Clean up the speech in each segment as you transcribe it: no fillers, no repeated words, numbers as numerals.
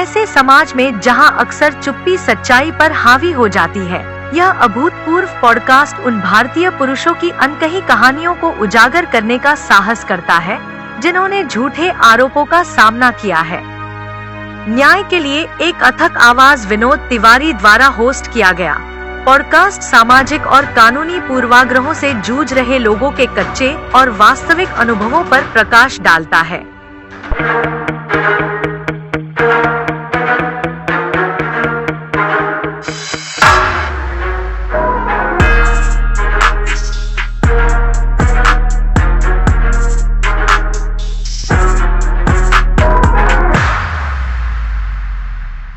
ऐसे समाज में जहां अक्सर चुप्पी सच्चाई पर हावी हो जाती है, यह अभूतपूर्व पॉडकास्ट उन भारतीय पुरुषों की अनकही कहानियों को उजागर करने का साहस करता है जिन्होंने झूठे आरोपों का सामना किया है। न्याय के लिए एक अथक आवाज विनोद तिवारी द्वारा होस्ट किया गया पॉडकास्ट सामाजिक और कानूनी पूर्वाग्रहों से जूझ रहे लोगों के कच्चे और वास्तविक अनुभवों पर प्रकाश डालता है।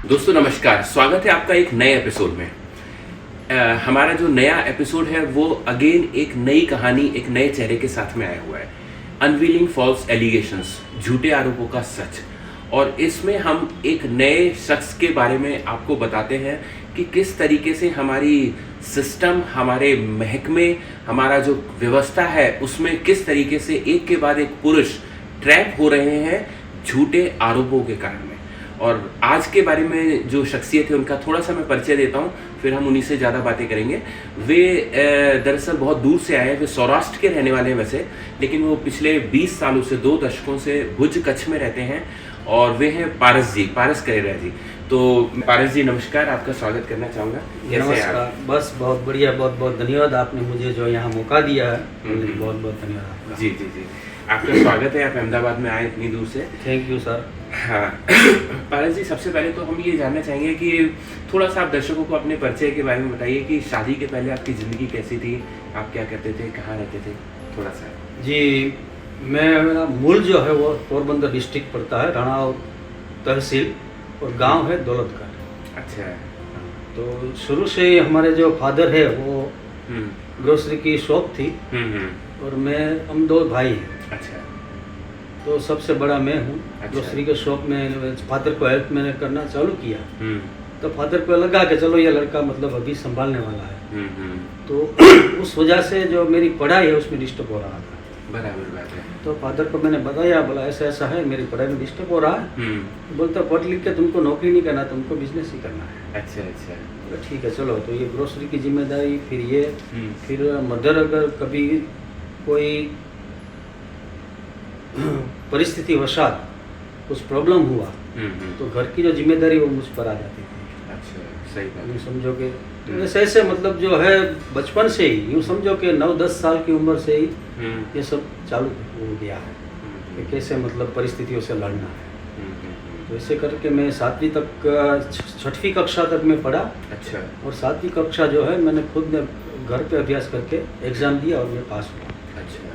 दोस्तों नमस्कार, स्वागत है आपका एक नए एपिसोड में। हमारा जो नया एपिसोड है वो अगेन एक नई कहानी, एक नए चेहरे के साथ में आया हुआ है। अनवीलिंग फॉल्स एलिगेशंस, झूठे आरोपों का सच। और इसमें हम एक नए शख्स के बारे में आपको बताते हैं कि किस तरीके से हमारी सिस्टम, हमारे महकमे, हमारा जो व्यवस्था है उसमें किस तरीके से एक के बाद एक पुरुष ट्रैप हो रहे हैं झूठे आरोपों के कारण में। और आज के बारे में जो शख्सियत है उनका थोड़ा सा मैं परिचय देता हूँ, फिर हम उन्हीं से ज़्यादा बातें करेंगे। वे दरअसल बहुत दूर से आए हैं, वे सौराष्ट्र के रहने वाले हैं वैसे, लेकिन वो पिछले 20 सालों से, 2 दशकों से भुज कच्छ में रहते हैं और वे हैं पारस जी, पारस करेरा जी। तो पारस जी नमस्कार, आपका स्वागत करना चाहूँगा। नमस्कार, बस बहुत बढ़िया, बहुत बहुत धन्यवाद आपने मुझे जो यहाँ मौका दिया है, बहुत बहुत धन्यवाद आपका। जी जी जी, आपका स्वागत है, आप अहमदाबाद में आए इतनी दूर से। Thank you sir. हाँ पारस जी, सबसे पहले तो हम ये जानना चाहेंगे कि थोड़ा सा आप दर्शकों को अपने परिचय के बारे में बताइए कि शादी के पहले आपकी ज़िंदगी कैसी थी, आप क्या करते थे, कहाँ रहते थे, थोड़ा सा। जी, मेरा मूल जो है वो पोरबंदर डिस्ट्रिक्ट पड़ता है, राणा तहसील, और गांव है दौलतगढ़। अच्छा। तो शुरू से ही हमारे जो फादर है वो ग्रोसरी की शॉप थी और हम 2 भाई हैं। अच्छा। तो सबसे बड़ा मैं हूँ। अच्छा। ग्रोसरी के शॉप में फादर को हेल्प मैंने करना चालू किया, तो फादर को लगा कि चलो ये लड़का मतलब अभी संभालने वाला है। तो उस वजह से जो मेरी पढ़ाई है उसमें डिस्टर्ब हो रहा था। बराबर बात है। तो फादर को मैंने बताया, बोला ऐसा ऐसा है, मेरी पढ़ाई में डिस्टर्ब हो रहा है। बोलता पढ़ लिख के तुमको नौकरी नहीं करना, तुमको बिजनेस ही करना है। अच्छा अच्छा। बोला ठीक है चलो। तो ये ग्रोसरी की जिम्मेदारी, फिर ये, फिर मदर अगर कभी कोई परिस्थिति वशात कुछ प्रॉब्लम हुआ तो घर की जो जिम्मेदारी वो मुझ पर आ जाती थी। अच्छा, सही बात। यूँ समझो कि ऐसे ऐसे मतलब जो है बचपन से ही, यूँ समझो कि 9-10 साल की उम्र से ही ये सब चालू हो गया है कि कैसे मतलब परिस्थितियों से लड़ना है। तो ऐसे करके मैं 7वीं तक, 6वीं कक्षा तक मैं पढ़ा। अच्छा। और 7वीं कक्षा जो है मैंने खुद ने घर पे अभ्यास करके एग्ज़ाम दिया और मैं पास हुआ। अच्छा।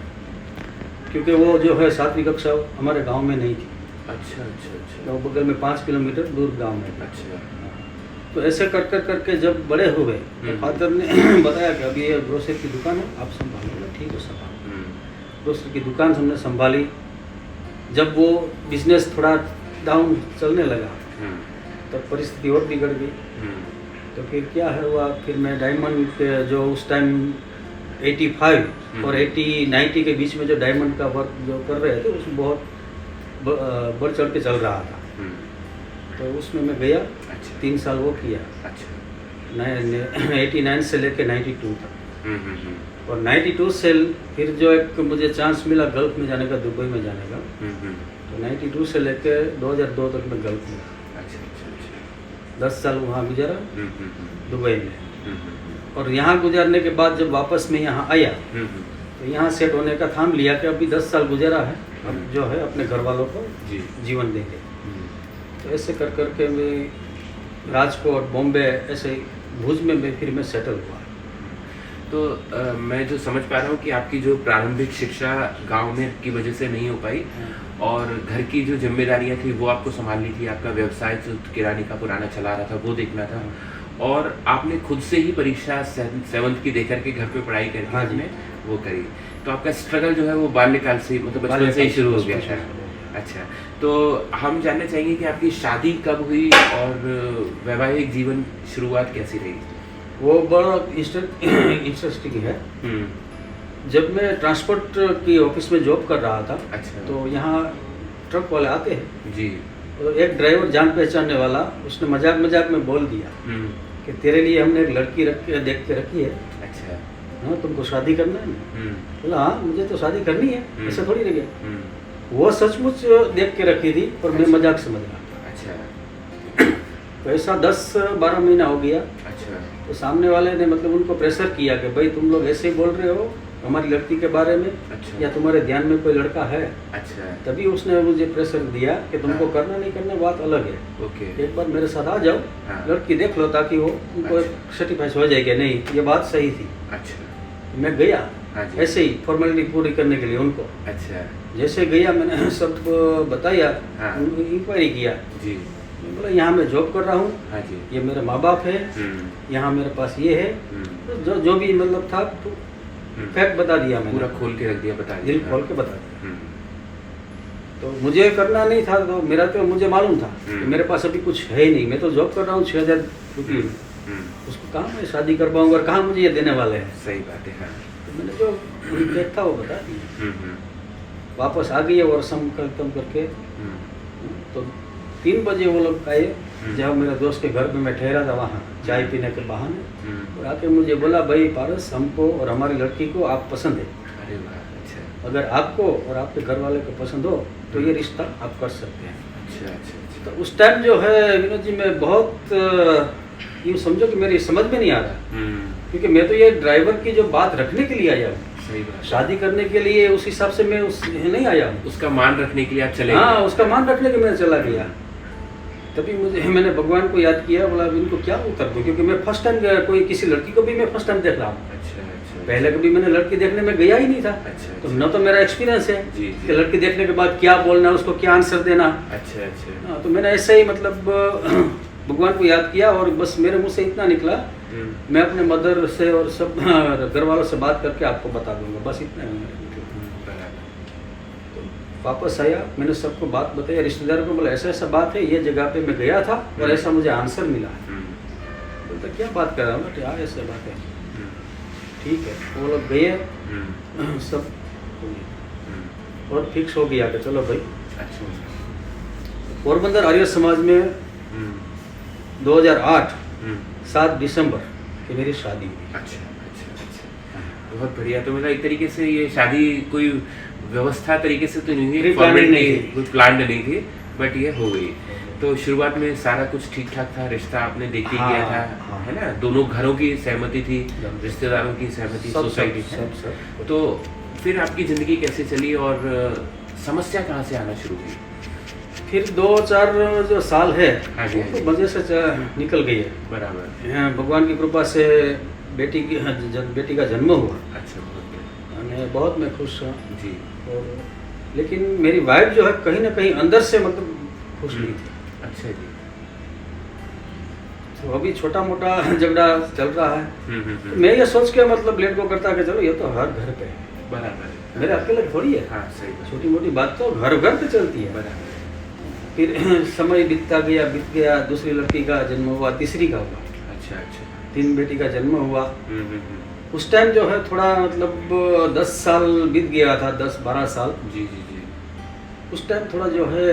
क्योंकि वो जो है 7वीं कक्षा हमारे गांव में नहीं थी। अच्छा अच्छा अच्छा। तो बगल में 5 किलोमीटर दूर गांव में। अच्छा। तो ऐसे कर करके जब बड़े हुए तो फादर ने बताया कि अभी ये ग्रोसरी की दुकान है, आप संभालो। ठीक है संभालो। ग्रोसरी की दुकान हमने संभाली। जब वो बिजनेस थोड़ा डाउन चलने लगा तब परिस्थिति और बिगड़ गई। तो फिर क्या है हुआ, फिर मैं डायमंड के जो उस टाइम 85 और 80-90 के बीच में जो डायमंड का वर्क जो कर रहे थे उसमें बहुत बढ़ चढ़ के चल रहा था। तो उसमें मैं गया। अच्छा। 3 साल वो किया। अच्छा। 89 से लेके 92 तक। और 92 से फिर जो एक मुझे चांस मिला गल्फ में जाने का, दुबई में जाने का। तो 92 से लेके 2002 तक मैं गल्फ में। अच्छा अच्छा अच्छा। 10 साल वहाँ गुजारा दुबई में। और यहाँ गुजारने के बाद जब वापस मैं यहाँ आया तो यहाँ सेट होने का थाम लिया कि अभी 10 साल गुजारा है, अब जो है अपने घर वालों को जीवन देंगे। तो ऐसे कर करके मैं राजकोट, बॉम्बे, ऐसे भुज में फिर मैं सेटल हुआ। तो मैं जो समझ पा रहा हूँ कि आपकी जो प्रारंभिक शिक्षा गांव में की वजह से नहीं हो पाई और घर की जो जिम्मेदारियाँ थी वो आपको संभालनी थी, आपका व्यवसाय जो किराने का पुराना चला रहा था वो देखना था, और आपने खुद से ही परीक्षा 7th की देकर के घर पे पढ़ाई करके आपने वो करी। तो आपका स्ट्रगल जो है वो बाल्यकाल से, मतलब बचपन से ही शुरू हो गया था। अच्छा, तो हम जानना चाहेंगे कि आपकी शादी कब हुई और वैवाहिक जीवन शुरुआत कैसी रही? वो बड़ा इंटरेस्टिंग है। जब मैं ट्रांसपोर्ट की ऑफिस में जॉब कर रहा था, अच्छा, तो यहाँ ट्रक वाले आते हैं जी, और एक ड्राइवर जान पहचानने वाला, उसने मजाक मजाक में बोल दिया कि तेरे लिए हमने एक लड़की देख के रखी है। अच्छा। हाँ, तुमको शादी करना है ना? बोला हाँ, मुझे तो शादी करनी है, ऐसा थोड़ी रह गया। वो सचमुच देख के रखी थी, पर मैं मजाक समझ रहा था। अच्छा। तो ऐसा 10-12 महीना हो गया। अच्छा। तो सामने वाले ने मतलब उनको प्रेशर किया कि भाई तुम लोग ऐसे ही बोल रहे हो हमारी लड़की के बारे में, अच्छा। या तुम्हारे ध्यान में कोई लड़का है। अच्छा। तभी उसने मुझे प्रेशर दिया कि तुमको हाँ। करना नहीं करना बात अलग है, ओके। एक बार मेरे साथ आ जाओ, हाँ। लड़की देख लो, ताकि वो उनको अच्छा। सर्टिफाइड हो जाएगी। नहीं, ये बात सही थी। अच्छा। मैं गया हाँ जी। ऐसे ही फॉर्मेलिटी पूरी करने के लिए उनको। अच्छा। जैसे गया मैंने सब बताया, हाँ। इंक्वायरी किया। जी। मैं बोला यहाँ मैं जॉब कर रहा हूँ, हाँ जी। ये मेरे माँ बाप है, यहाँ मेरे पास ये है, तो जो भी मतलब था तो फैक्ट बता दिया मैंने, पूरा खोल के रख दिया, बता दिया। दिल खोल के बता दिया। तो मुझे करना नहीं था, तो मेरा तो मुझे मालूम था कि मेरे पास अभी कुछ है ही नहीं। मैं तो जॉब कर रहा हूँ 6,000 रुपये में, उसको कहाँ मैं शादी कर पाऊँगा और कहाँ मुझे ये देने वाले हैं। सही बात है। हाँ। तो मैंने जो फैक्ट था वो बता दिया। वापस आ गई और रस्म खत्म करके। तो 3 बजे वो लोग आए, जब मेरे दोस्त के घर पे मैं ठहरा था वहाँ चाय पीने के बहाने, और आके मुझे बोला भाई पारस, हमको और हमारी लड़की को आप पसंद है। अरे वाह। अच्छा। अगर आपको और आपके घर वाले को पसंद हो तो ये रिश्ता आप कर सकते हैं। अच्छा। अच्छा। तो उस टाइम जो है विनोद जी, मैं बहुत यूँ समझो कि मेरी समझ में नहीं आ रहा, क्योंकि मैं तो ये ड्राइवर की जो बात रखने के लिए आया हूँ, सही बात। शादी करने के लिए उस हिसाब से मैं उस नहीं आया हूँ। उसका मान रखने के लिए आप चले हाँ, गए। उसका मान रखने के मैं चला गया। तभी मैंने भगवान को याद किया, बोला इनको क्या उत्तर दूँ, क्योंकि मैं फर्स्ट टाइम कोई किसी लड़की को भी मैं फर्स्ट टाइम देख रहा हूँ। अच्छा। अच्छा। पहले कभी मैंने लड़की देखने में गया ही नहीं था। अच्छा। तो न तो मेरा एक्सपीरियंस है जी, जी। कि लड़की देखने के बाद क्या बोलना, उसको क्या आंसर देना। अच्छा। अच्छा। हाँ, तो मैंने ऐसे ही मतलब भगवान को याद किया, और बस मेरे मुंह से इतना निकला, मैं अपने मदर से और सब घर वालों से बात करके आपको बता दूंगा, बस इतना है मेरे मुंह से। तो वापस आया, मैंने सबको बात बताया, रिश्तेदारों को बोला ऐसा ऐसा बात है, ये जगह पे मैं गया था और ऐसा मुझे आंसर मिला है। बोलता क्या बात कर रहा हूँ, क्या ऐसा बात है, ठीक है। वो लोग गए, सब और फिक्स हो गया कि चलो भाई। अच्छा। पोरबंदर आर्य समाज में 2008 7 दिसंबर की मेरी शादी हुई। अच्छा। अच्छा। अच्छा। बहुत बढ़िया। तो मतलब एक तरीके से ये शादी कोई व्यवस्था तरीके से तो नहीं हुई, Pre-planned नहीं थी। कुछ प्लान नहीं थी, बट ये हो गई। तो शुरुआत में सारा कुछ ठीक ठाक था, रिश्ता आपने देख ही किया था, हाँ। है ना? दोनों घरों की सहमति थी, रिश्तेदारों की सहमति, सब सोसाइटी सब। तो फिर आपकी ज़िंदगी कैसे चली और समस्या कहाँ से आना शुरू हुई? फिर 2-4 जो साल है हाँ जी, हाँ जी। तो मजे से निकल गई है। बराबर। यहाँ भगवान की कृपा से बेटी का जन्म हुआ, अच्छा। बहुत बढ़िया। मैंने बहुत मैं खुश हूँ। जी। और लेकिन मेरी वाइफ जो है कहीं ना कहीं अंदर से मतलब खुश नहीं थी। अच्छा जी। तो अभी छोटा मोटा झगड़ा चल रहा है। हम्म। मैं ये सोच के मतलब लेट को करता कि चलो ये तो हर घर पे है, बराबर। मेरे अकेले थोड़ी है। हाँ, सही बात। छोटी मोटी बात तो घर घर पे चलती है। बराबर। फिर समय बीत गया, दूसरी लड़की का जन्म हुआ, तीसरी का हुआ, अच्छा। अच्छा। 3 बेटी का जन्म हुआ। हम्म। उस टाइम जो है थोड़ा मतलब 10 साल बीत गया था, 10-12 साल। जी जी जी। उस टाइम थोड़ा जो है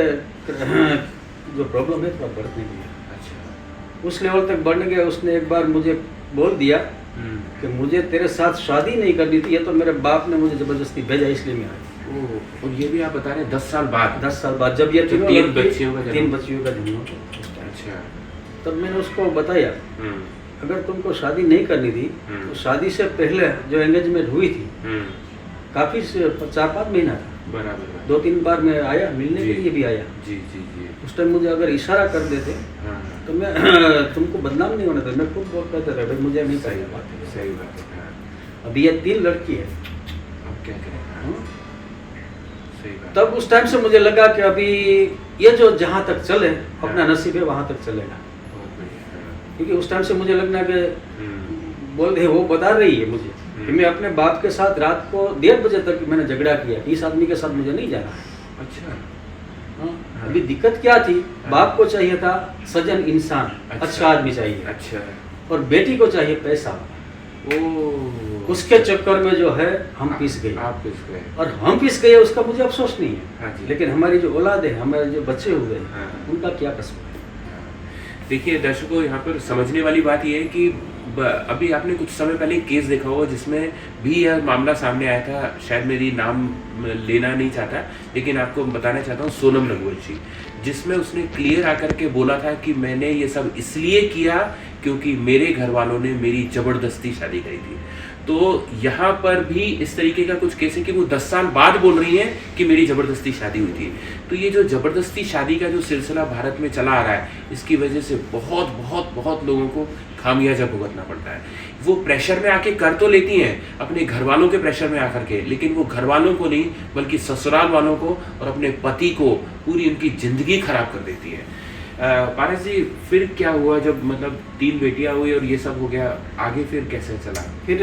जो प्रॉब्लम है थोड़ा बढ़ने गया, अच्छा। उस लेवल तक बढ़ने गया। उसने एक बार मुझे बोल दिया कि मुझे तेरे साथ शादी नहीं करनी थी, ये तो मेरे बाप ने मुझे ज़बरदस्ती भेजा, इसलिए मैं आया। ओह, और ये भी आप बता रहे हैं 10 साल बाद? 10 साल बाद, जब ये तो 3 बच्चियों का जन्म। 3 बच्चियों का जन्म हुआ उस टाइम। अच्छा। तब मैंने उसको बताया अगर तुमको शादी नहीं करनी थी तो शादी से पहले जो एंगेजमेंट हुई थी काफ़ी 4-5 महीना था, बराबर। 2-3 बार मैं आया, मिलने के जी। लिए भी आया। जी जी जी। उस टाइम मुझे अगर इशारा कर देते हाँ। तो मैं तुमको बदनाम नहीं होने था, मैं खुद बहुत कहता था भाई मुझे नहीं सही चाहिए बात है, सही बात है। हाँ। अभी ये 3 लड़की है। अब क्या करें? हाँ, हाँ? सही बात। तब उस टाइम से मुझे लगा कि अभी ये जो जहाँ तक चले अपना नसीब है वहाँ तक चलेगा, बहुत बढ़िया। हाँ। क्योंकि उस टाइम से मुझे लगना कि हम्म। बोल रहे वो बता रही है मुझे कि मैं अपने बाप के साथ रात को 1:30 बजे तक मैंने झगड़ा किया कि इस आदमी के साथ मुझे नहीं जाना है। अच्छा। हाँ? अभी दिक्कत क्या थी, बाप को चाहिए था सज्जन इंसान, अच्छा आदमी चाहिए, अच्छा। और बेटी को चाहिए पैसा। ओह। उसके चक्कर में जो है हम पिस गए। आप पिस गए। और हम पिस गए उसका मुझे अफसोस नहीं है। हाँ जी। लेकिन हमारी जो औलाद है, हमारे जो बच्चे हुए हैं, हाँ। उनका क्या कसूर है? देखिए दर्शकों, यहाँ पर समझने वाली बात यह है कि अभी आपने कुछ समय पहले एक केस देखा होगा जिसमें भी यह मामला सामने आया था। शायद मेरी नाम लेना नहीं चाहता, लेकिन आपको बताना चाहता हूँ, सोनम नगवंशी, जिसमें उसने क्लियर आकर के बोला था कि मैंने ये सब इसलिए किया क्योंकि मेरे घर वालों ने मेरी ज़बरदस्ती शादी करी थी। तो यहाँ पर भी इस तरीके का कुछ केस है कि वो 10 साल बाद बोल रही हैं कि मेरी ज़बरदस्ती शादी हुई थी। तो ये जो ज़बरदस्ती शादी का जो सिलसिला भारत में चला आ रहा है, इसकी वजह से बहुत बहुत बहुत लोगों को खामियाजा भुगतना पड़ता है। वो प्रेशर में आके कर तो लेती हैं, अपने घर वालों के प्रेशर में आकर के, लेकिन वो घर वालों को नहीं बल्कि ससुराल वालों को और अपने पति को पूरी उनकी ज़िंदगी खराब कर देती है। पारस जी, फिर क्या हुआ जब मतलब 3 बेटियां हुई और ये सब हो गया, आगे फिर कैसे चला? फिर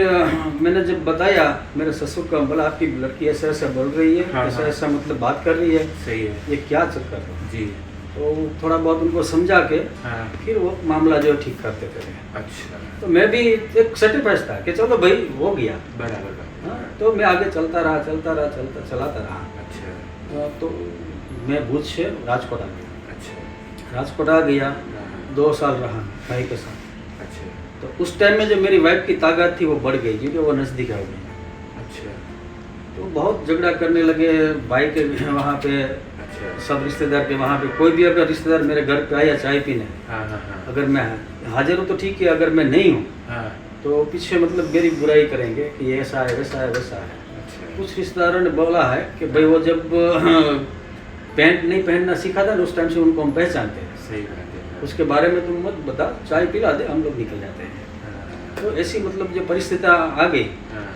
मैंने जब बताया, मेरे ससुर को बोला आपकी लड़की ऐसा ऐसा बोल रही है, हाँ, ऐसा हाँ। ऐसा मतलब बात कर रही है, सही है ये क्या चक्कर है? जी। तो थोड़ा बहुत उनको समझा के हाँ। फिर वो मामला जो ठीक करते थे। अच्छा। तो मैं भी एक सेटिस्फाइड था कि चलो भाई हो गया। बराबर। हाँ, तो मैं आगे चलाता रहा चलाता रहा। अच्छा। तो मैं भूज से राजकोट आ गया। अच्छा। राजकोट आ गया, हाँ। 2 साल रहा भाई के साथ। अच्छा। तो उस टाइम में जो मेरी वाइफ की ताकत थी वो बढ़ गई, क्योंकि वो नज़दीक आ गई। अच्छा। तो बहुत झगड़ा करने लगे भाई के वहाँ पे, अच्छा। सब रिश्तेदार के वहाँ पे। कोई भी अगर रिश्तेदार मेरे घर पे आया चाय पीने, हाँ हाँ हाँ। अगर मैं हाजिर हूँ तो ठीक है, अगर मैं नहीं हूँ हाँ। तो पीछे मतलब मेरी बुराई करेंगे कि ये ऐसा है वैसा है वैसा है। अच्छा। कुछ रिश्तेदारों ने बोला है कि भाई वो जब पैंट नहीं पहनना सीखा था ना, उस टाइम से उनको हम पहचानते हैं, सही बात है। उसके बारे में तुम मत बता, चाय पिला दे, हम लोग निकल जाते हैं। हाँ। तो ऐसी मतलब जो परिस्थिति आ गई, हाँ।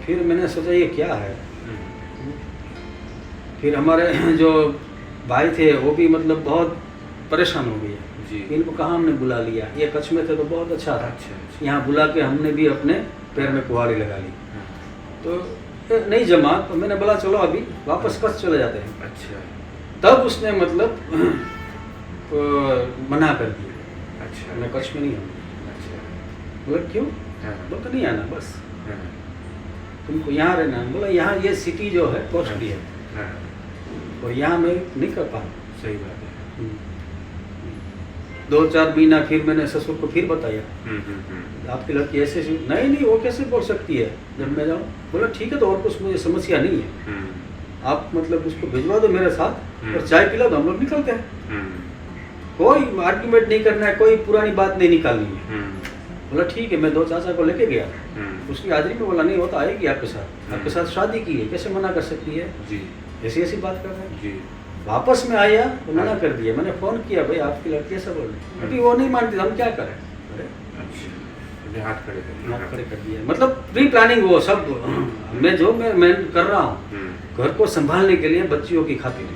फिर मैंने सोचा ये क्या है। हम्म। फिर हमारे जो भाई थे वो भी मतलब बहुत परेशान हो गए जी। इनको कहाँ हमने बुला लिया, ये कच्छ में थे तो बहुत अच्छा था, अच्छा। यहाँ बुला के हमने भी अपने पैर में कुहाड़ी लगा ली। हाँ। तो नहीं जमा, तो मैंने बोला चलो अभी वापस कच्छ चले जाते हैं। अच्छा। तब उसने मतलब मना कर दिया, अच्छा। मैं कच्छ में नहीं आऊँगा। अच्छा। बोला क्यों? हाँ। बोला नहीं आना, बस हाँ। तुमको यहाँ रहना है। बोला यहाँ ये सिटी जो है कॉस्टली है हाँ। और यहाँ मैं नहीं कर पा। सही बात है। 2-4 महीना फिर मैंने ससुर को फिर बताया, हम्म। आपकी लड़की ऐसे ऐसे। नहीं वो कैसे बोल सकती है जब मैं जाऊँ। बोला ठीक है, तो और कुछ मुझे समस्या नहीं है, आप मतलब उसको भिजवा दो मेरे साथ और चाय पिला दो, हम लोग निकलते हैं। कोई आर्ग्यूमेंट नहीं करना है, कोई पुरानी बात नहीं निकालनी है। बोला ठीक है, मैं 2 चाचा को लेके गया, उसकी हाजिरी में बोला नहीं वो तो आएगी आपके साथ शादी की है, कैसे मना कर सकती है, जी। ऐसी बात कर रहे हैं। जी। वापस में आया तो मना कर दिया। मैंने फ़ोन किया, भाई आपकी लड़की ऐसा बोल रही, अभी वो नहीं मानती, हम क्या करें। अरे अच्छा। हाथ खड़े कर दिए। हाथ खड़े कर दिया, मतलब प्री प्लानिंग वो सब। मैं कर रहा हूँ घर को संभालने के लिए, बच्चियों की खातिर।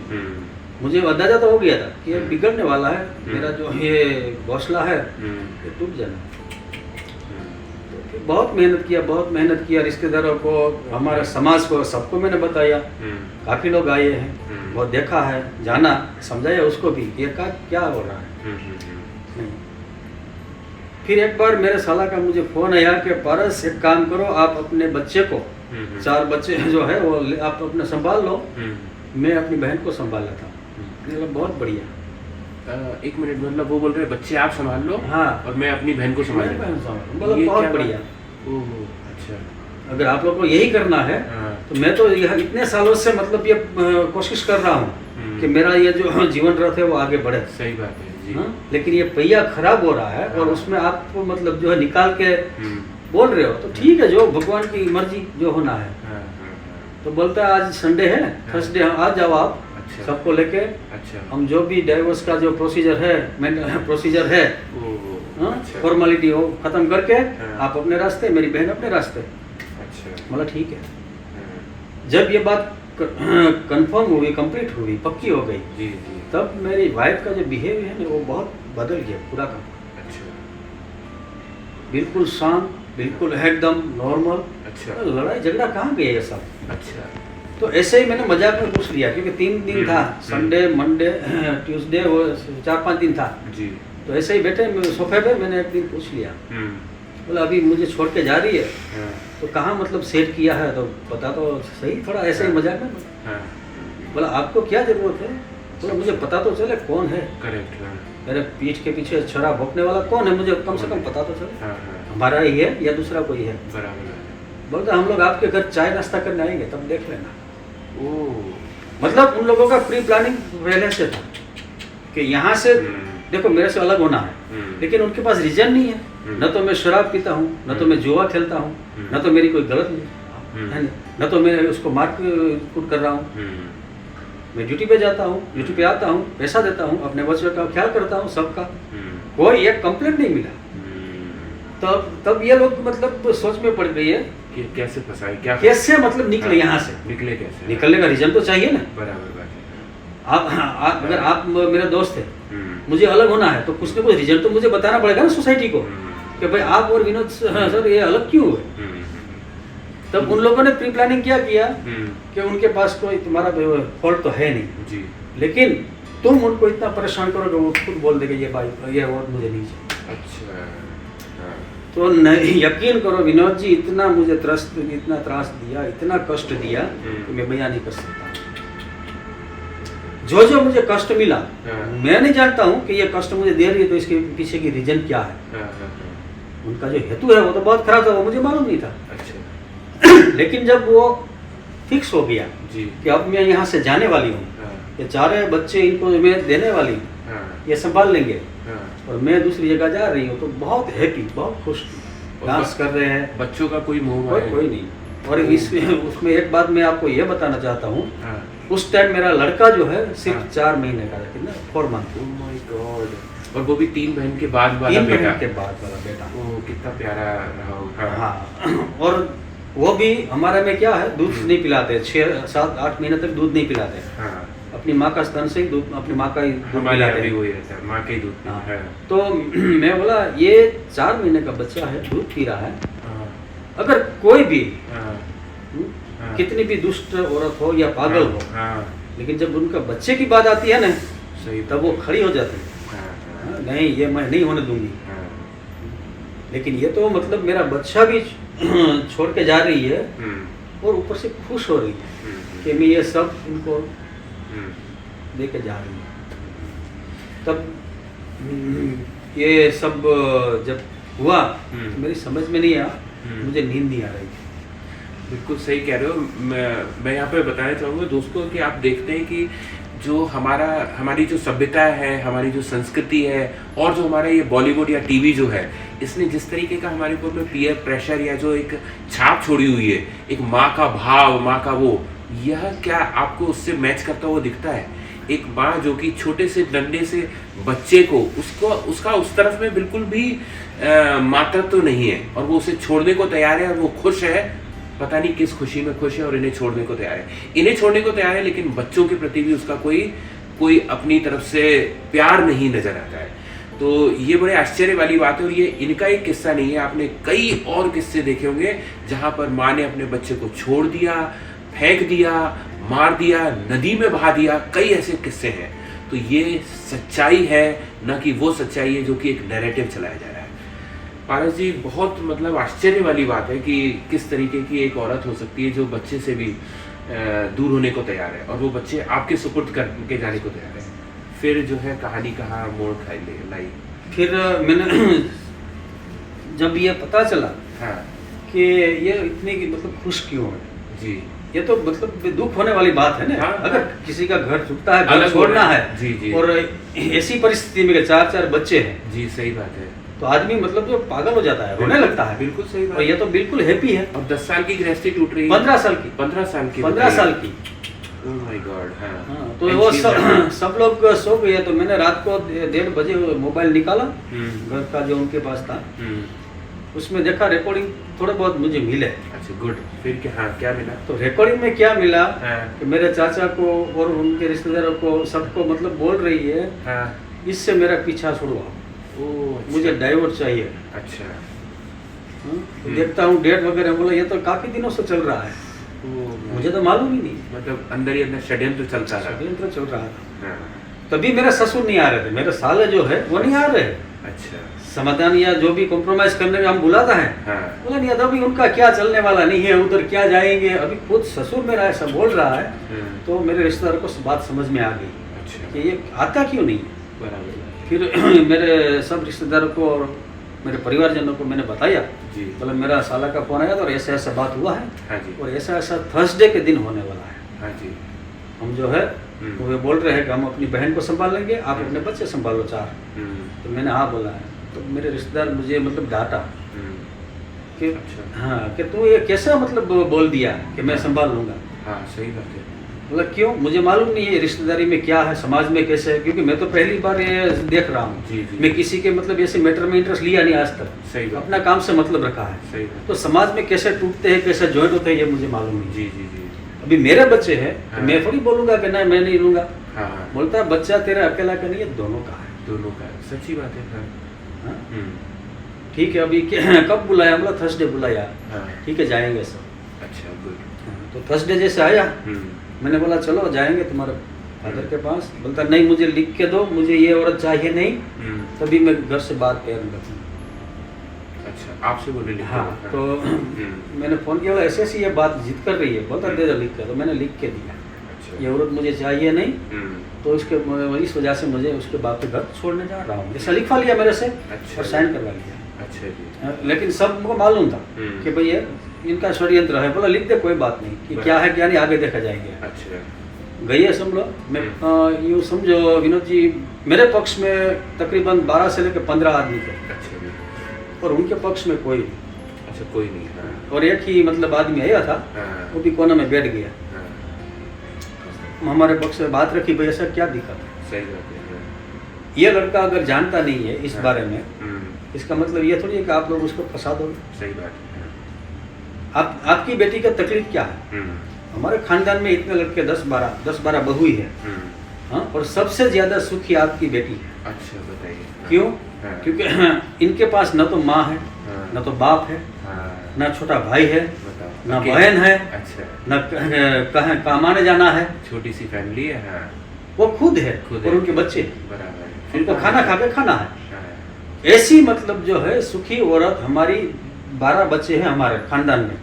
मुझे अंदाजा तो हो गया था कि ये बिगड़ने वाला है, मेरा जो ये घोंसला है ये टूट जाना। तो फिर बहुत मेहनत किया, रिश्तेदारों को, हमारे समाज को, सबको मैंने बताया। काफ़ी लोग आए हैं, वो देखा है, जाना, समझाया उसको भी ये क्या हो रहा है। नहीं। फिर एक बार मेरे साला का मुझे फ़ोन आया कि पारस एक काम करो, आप अपने बच्चे को, 4 बच्चे जो है वो आप अपने संभाल लो, मैं अपनी बहन को संभाल लेता हूँ। बहुत बढ़िया। 1 मिनट, मतलब वो बोल रहे हैं बच्चे आप संभाल लो, हाँ, और मैं अपनी बहन को संभाल लूँगा। मतलब बहुत बढ़िया। ओह अच्छा। अगर आप लोग को यही करना है तो मैं तो यह इतने सालों से मतलब ये कोशिश कर रहा हूँ कि मेरा ये जो जीवन रथ है वो आगे बढ़े। सही बात है जी। हाँ? लेकिन ये पहिया खराब हो रहा है और उसमें आपको मतलब जो है निकाल के बोल रहे हो, तो ठीक है, जो भगवान की मर्जी जो होना है। तो बोलता है आज संडे है, थर्सडे आ जाओ आप सबको लेके। अच्छा। हम जो भी डाइवोर्स का जो प्रोसीजर है फॉर्मेलिटी हो खत्म करके आप अपने रास्ते, मेरी बहन अपने रास्ते। अच्छा। मतलब ठीक है। जब ये बात कंफर्म हुई, कंप्लीट हुई, पक्की हो गई, जी। तब मेरी वाइफ का जो बिहेवियर है ना वो बहुत बदल गया पूरा का। अच्छा। बिल्कुल शांत, बिल्कुल एकदम नॉर्मल। अच्छा। लड़ाई झगड़ा कहाँ गए ये सब। अच्छा। तो ऐसे ही मैंने मजाक में पूछ लिया, क्योंकि 3 दिन था, संडे, मंडे, ट्यूसडे, वो 4-5 दिन था जी। तो ऐसे ही बैठे सोफे पे मैंने एक दिन पूछ लिया, बोला अभी मुझे छोड़ के जा रही है, हाँ, तो कहाँ मतलब सेट किया है, तो पता तो सही, थोड़ा ऐसे ही मजाक में। हाँ, बोला आपको क्या ज़रूरत है, बोला मुझे पता तो चले कौन है, करेक्ट, हाँ, मेरे पीठ के पीछे शराब भोंकने वाला कौन है, मुझे कम से कम पता तो चले, हाँ, हाँ, हमारा ही है या दूसरा कोई है। बराबर है। बोलते हम लोग आपके घर चाय नाश्ता करने आएंगे, तब देख लेना। ओह, मतलब उन लोगों का प्री प्लानिंग पहले से था कि यहाँ से देखो मेरे से अलग होना है, लेकिन उनके पास रीजन नहीं है, न तो मैं शराब पीता हूँ, न तो मैं जुआ खेलता हूँ, न तो मेरी कोई गलत है, न तो मैं उसको मार कूट कर रहा हूँ। मैं ड्यूटी पे जाता हूँ, ड्यूटी पे आता हूँ, पैसा देता हूँ, अपने बच्चों का ख्याल करता हूँ, सबका, कोई एक कंप्लेंट नहीं मिला। तब ये लोग मतलब सोच में पड़ गई है कि कैसे फंसाए, क्या कैसे मतलब निकले यहाँ से, निकले कैसे, निकलने का रीजन तो चाहिए ना। बराबर बात है। अगर आप मेरा दोस्त है, मुझे अलग होना है, तो कुछ ना कुछ रीजन तो मुझे बताना पड़ेगा ना सोसाइटी को कि भाई आप और विनोद सर ये अलग क्यों हुए। तब उन लोगों ने प्री प्लानिंग क्या किया कि उनके पास कोई तुम्हारा फॉल्ट तो है नहीं जी, लेकिन तुम उनको इतना परेशान करो कि वो खुद बोल देंगे ये भाई ये और मुझे नहीं चाहिए। अच्छा, हाँ, तो नहीं, यकीन करो विनोद जी, इतना मुझे इतना त्रास दिया, इतना कष्ट दिया कि मैं बयान नहीं कर सकता। जो मुझे कष्ट मिला, मैं नहीं जानता हूँ कि ये कष्ट मुझे दे रही है तो इसके पीछे की रीजन क्या है। हाँ, हाँ, हाँ, उनका जो हेतु है वो तो बहुत खराब था, वो मुझे मालूम नहीं था। अच्छा, लेकिन जब वो फिक्स हो गया जी, कि अब मैं यहाँ से जाने वाली हूँ, हाँ, ये 4 बच्चे इनको मैं देने वाली हूँ, हाँ, ये संभाल लेंगे, हाँ, और मैं दूसरी जगह जा रही हूँ, तो बहुत हैप्पी, बहुत खुश थी, डांस कर रहे हैं, बच्चों का कोई मोह कोई नहीं। और उसमें एक बात मैं आपको ये बताना चाहता हूँ, हाँ, उस टाइम मेरा लड़का जो है सिर्फ हाँ। 4 महीने का था, कितना 4 मंथ, ओह माय गॉड, और वो भी 3 बहन के बाद वाला 3 बेटा, महीने के बाद वाला बेटा। ओह कितना प्यारा रहा होगा। हाँ, और वो भी हमारे में क्या है, दूध नहीं पिलाते, 6, 7, 8 महीने तक दूध नहीं पिलाते, हाँ, अपनी माँ का स्तन से ही दूध, अपनी माँ का ही दूध हमारे यहाँ पिलाते भी हैं। वही रहता है, माँ के ही दूध पीना है। तो मैं बोला ये 4 महीने का बच्चा है, दूध पी रहा है, हाँ, अगर कोई भी हाँ, हाँ, कितनी भी दुष्ट औरत हो या पागल हो, हाँ, लेकिन जब उनका बच्चे की बात आती है ना, सही, तब वो खड़ी हो जाती है, हाँ, हाँ, नहीं ये मैं नहीं होने दूंगी। हाँ, लेकिन ये तो मतलब मेरा बच्चा भी छोड़ के जा रही है और ऊपर से खुश हो रही है कि मैं ये सब इनको लेके जा रही हूँ। तब ये सब जब हुआ तो मेरी समझ में नहीं आया, मुझे नींद नहीं आ रही थी। बिल्कुल सही कह रहे हो। मैं यहाँ पे बताना चाहूँगा दोस्तों कि आप देखते हैं कि जो हमारी जो सभ्यता है, हमारी जो संस्कृति है, और जो हमारा ये बॉलीवुड या टीवी जो है, इसने जिस तरीके का हमारे ऊपर में पीयर प्रेशर या जो एक छाप छोड़ी हुई है, एक माँ का भाव, माँ का वो, यह क्या आपको उससे मैच करता हुआ दिखता है? एक माँ जो कि छोटे से डंडे से बच्चे को उसका उस तरफ में बिल्कुल भी मातृत्व तो नहीं है, और वो उसे छोड़ने को तैयार है, और वो खुश है, पता नहीं किस खुशी में खुश है, और इन्हें छोड़ने को तैयार है, लेकिन बच्चों के प्रति भी उसका कोई अपनी तरफ से प्यार नहीं नजर आता है। तो ये बड़े आश्चर्य वाली बात है, और ये इनका एक किस्सा नहीं है, आपने कई और किस्से देखे होंगे जहाँ पर माँ ने अपने बच्चे को छोड़ दिया, फेंक दिया, मार दिया, नदी में बहा दिया, कई ऐसे किस्से हैं। तो ये सच्चाई है, न कि वो सच्चाई है जो कि एक नैरेटिव चलाया जा रहा है। पारस जी, बहुत मतलब आश्चर्य वाली बात है कि किस तरीके की एक औरत हो सकती है जो बच्चे से भी दूर होने को तैयार है, और वो बच्चे आपके सुपुर्द करके जाने को तैयार है। फिर जो है कहानी कहाँ मोड़ लाई? फिर मैंने जब ये पता चला हाँ कि ये इतनी मतलब खुश क्यों है जी, ये तो मतलब दुख होने वाली बात है ना। हाँ, अगर किसी का घर छूटता है, घर अलग छोड़ना है, जी जी, और ऐसी परिस्थिति में 4 बच्चे हैं, जी सही बात है, तो आदमी मतलब जो पागल हो जाता है, रोने लगता है। बिल्कुल सही बात। और ये तो बिल्कुल हैप्पी है। और 10 साल की गृहस्थी टूट रही है, 15 साल की 15 साल की, 15 साल की। Oh my God. हाँ, तो वो सब लोग सो गए, तो मैंने रात को 1:30 बजे मोबाइल निकाला, घर का जो उनके पास था, उसमें देखा रिकॉर्डिंग थोड़े बहुत मुझे मिले। अच्छा गुड। फिर क्या? हाँ, क्या मिला? तो रिकॉर्डिंग में क्या मिला हाँ, कि मेरे चाचा को और उनके रिश्तेदारों को सबको मतलब बोल रही है, हाँ, इससे मेरा पीछा छुड़वाओ, ओह अच्छा, मुझे डाइवोर्स चाहिए। अच्छा, तो देखता हूँ डेट वगैरह, बोला ये तो काफी दिनों से चल रहा है, मुझे तो मालूम ही नहीं, मतलब अंदर ही अंदर षड्यंत्र चलता रहा। षड्यंत्र चल रहा था। हाँ, तभी मेरे ससुर नहीं आ रहे थे, मेरे साले जो है वो नहीं आ रहे। अच्छा, समाधान या जो भी कॉम्प्रोमाइज करने में हम बुलाता है, बोला नहीं अभी उनका क्या चलने वाला नहीं है, उधर क्या जाएंगे। अभी खुद ससुर मेरा ऐसा बोल रहा है तो मेरे रिश्तेदार को बात समझ में आ गई कि ये आता क्यों नहीं है। फिर मेरे सब रिश्तेदारों को और मेरे परिवारजनों को मैंने बताया, बोला मेरा साला का फोन आया तो ऐसा ऐसा बात हुआ है और ऐसा ऐसा थर्सडे के दिन होने वाला है। हम जो है तो वे बोल रहे हैं कि हम अपनी बहन को संभाल लेंगे, आप अपने बच्चे संभालो 4। तो मैंने हाँ बोला है। तो मेरे रिश्तेदार मुझे मतलब डांटा कि हाँ कि तू ये कैसा मतलब बोल दिया कि मैं संभाल लूँगा। हाँ सही बात है। मतलब क्यों, मुझे मालूम नहीं है रिश्तेदारी में क्या है, समाज में कैसे है, क्योंकि मैं तो पहली बार ये देख रहा हूँ। मैं किसी के मतलब ऐसे मैटर में इंटरेस्ट लिया नहीं आज तक, सही बात। अपना काम से मतलब रखा है। सही बात। तो समाज में कैसे टूटते हैं, कैसे ज्वाइंट होते हैं, ये मुझे मालूम नहीं। जी जी जी। अभी मेरे बच्चे हैं तो मैं थोड़ी बोलूँगा कि नहीं मैं नहीं लूँगा। हाँ। बोलता है बच्चा तेरा अकेला का नहीं है, दोनों का है। दोनों का है, सच्ची बात है। हाँ? ठीक है, अभी कब बुलाया, बोला थर्सडे बुलाया। ठीक है जाएंगे सब। अच्छा गुड। तो थर्सडे जैसे आया मैंने बोला चलो जाएंगे तुम्हारे फादर के पास। बोलता नहीं मुझे लिख के दो, मुझे ये औरत चाहिए नहीं, तभी मैं घर से बात पैर रखूँ। अच्छा आपसे बोले लिख? हाँ। तो मैंने फ़ोन किया, ऐसे ऐसी ये बात जिद कर रही है, बोलता दे दो लिख के। तो मैंने लिख के दिया। अच्छा। ये औरत मुझे चाहिए नहीं, तो इसके इस वजह से मुझे उसके बाप के घर छोड़ने जा रहा हूँ, ऐसा लिखवा लिया मेरे से। अच्छा। और साइन करवा लिया। अच्छा जी। लेकिन सबको मालूम था कि भाई ये इनका षड्यंत्र है। बोला लिख दे, कोई बात नहीं कि क्या है क्या नहीं आगे देखा जाएगा। अच्छा। गई है समझ लो। मैं यूँ समझो विनोद जी, मेरे पक्ष में तकरीबन 12 से लेकर 15 आदमी थे। अच्छा। और उनके पक्ष में कोई। अच्छा कोई नहीं। हाँ। और एक ही मतलब आदमी आया था। हाँ। वो भी कोना में बैठ गया। हाँ। हमारे पक्ष में बात रखी, भाई ऐसा क्या दिक्कत है। सही बात है। ये लड़का अगर जानता नहीं है इस बारे में, इसका मतलब ये थोड़ी है कि आप लोग उसको फंसा दो। सही बात है। आपकी बेटी का तकलीफ क्या है। हमारे खानदान में इतने लड़के 10-12 बहू ही है। हाँ। और सबसे ज्यादा सुखी आपकी बेटी है। अच्छा बताइए। क्यों? हाँ। क्योंकि इनके पास न तो माँ है, हाँ। न तो बाप है, हाँ। न छोटा भाई है, न बहन है। अच्छा। न कहीं कमाने जाना है। छोटी सी फैमिली है। हाँ। वो खुद है और उनके बच्चे। बराबर। उनको खाना खा के खाना है। ऐसी मतलब जो है सुखी औरत हमारी 12 बच्चे हैं हमारे खानदान में।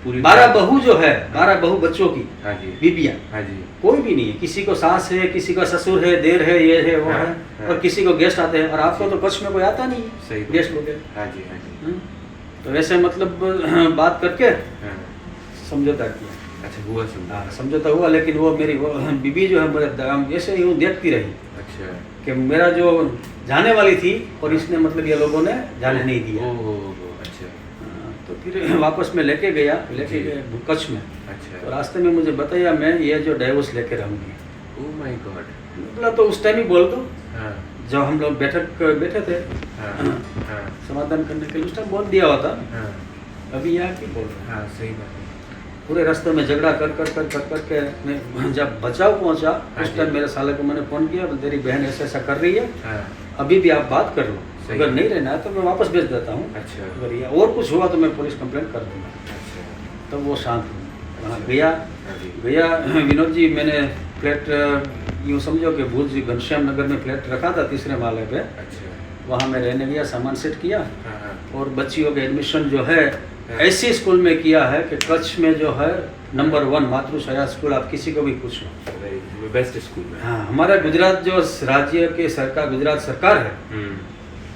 पूरी 12 बहू जो है, 12 बहू बच्चों की। हाँ जी। बीबियाँ। हाँ जी। कोई भी नहीं है, किसी को सास है, किसी का ससुर है, देर है, ये है वो। हाँ। है। हाँ। और किसी को गेस्ट आते हैं, और आपको तो कच्छ में कोई आता नहीं है। सही गेस्ट हो गए। हाँ जी हाँ जी। तो ऐसे मतलब बात करके समझौता किया। अच्छा हुआ समझौता हुआ, लेकिन वो मेरी वो बीबी जो है मेरे ऐसे यूँ देखती रही। अच्छा। कि मेरा जो जाने वाली थी और इसने मतलब ये लोगों ने जाने नहीं दिया। अच्छा। तो फिर वापस में लेके गए कच्छ में। अच्छा। तो रास्ते में मुझे बताया मैं ये जो डाइवोर्स लेके रहूँगी। Oh my God. बोला तो उस टाइम ही बोल दो। हाँ। जब हम लोग बैठे थे। हाँ। समाधान करने के लिए उस टाइम बोल दिया होता। हाँ। अभी यहाँ की बोल रहे। हाँ सही बात है। पूरे रास्ते में झगड़ा कर मैं जब बचाव पहुंचा उस टाइम मेरे साले को मैंने फ़ोन किया, तेरी बहन ऐसा ऐसा कर रही है। हाँ। अभी भी आप बात कर लो, अगर नहीं रहना है तो मैं वापस भेज देता हूँ। अच्छा। अगर ये और कुछ हुआ तो मैं पुलिस कंप्लेंट कर दूँगा। अच्छा। तब वो शांत हुआ। वहाँ गया विनोद जी, मैंने फ्लैट यूँ समझो कि भुज घनश्याम नगर में फ्लैट रखा था 3रे माले पे। अच्छा। वहाँ मैं रहने गया, सामान सेट किया। हाँ। और बच्चियों के एडमिशन जो है ऐसे स्कूल में किया है कि कच्छ में जो है नंबर 1 मातृछाया स्कूल, आप किसी को भी पूछ लो, बेस्ट स्कूल में। हाँ। हमारा गुजरात जो राज्य के सरकार, गुजरात सरकार है,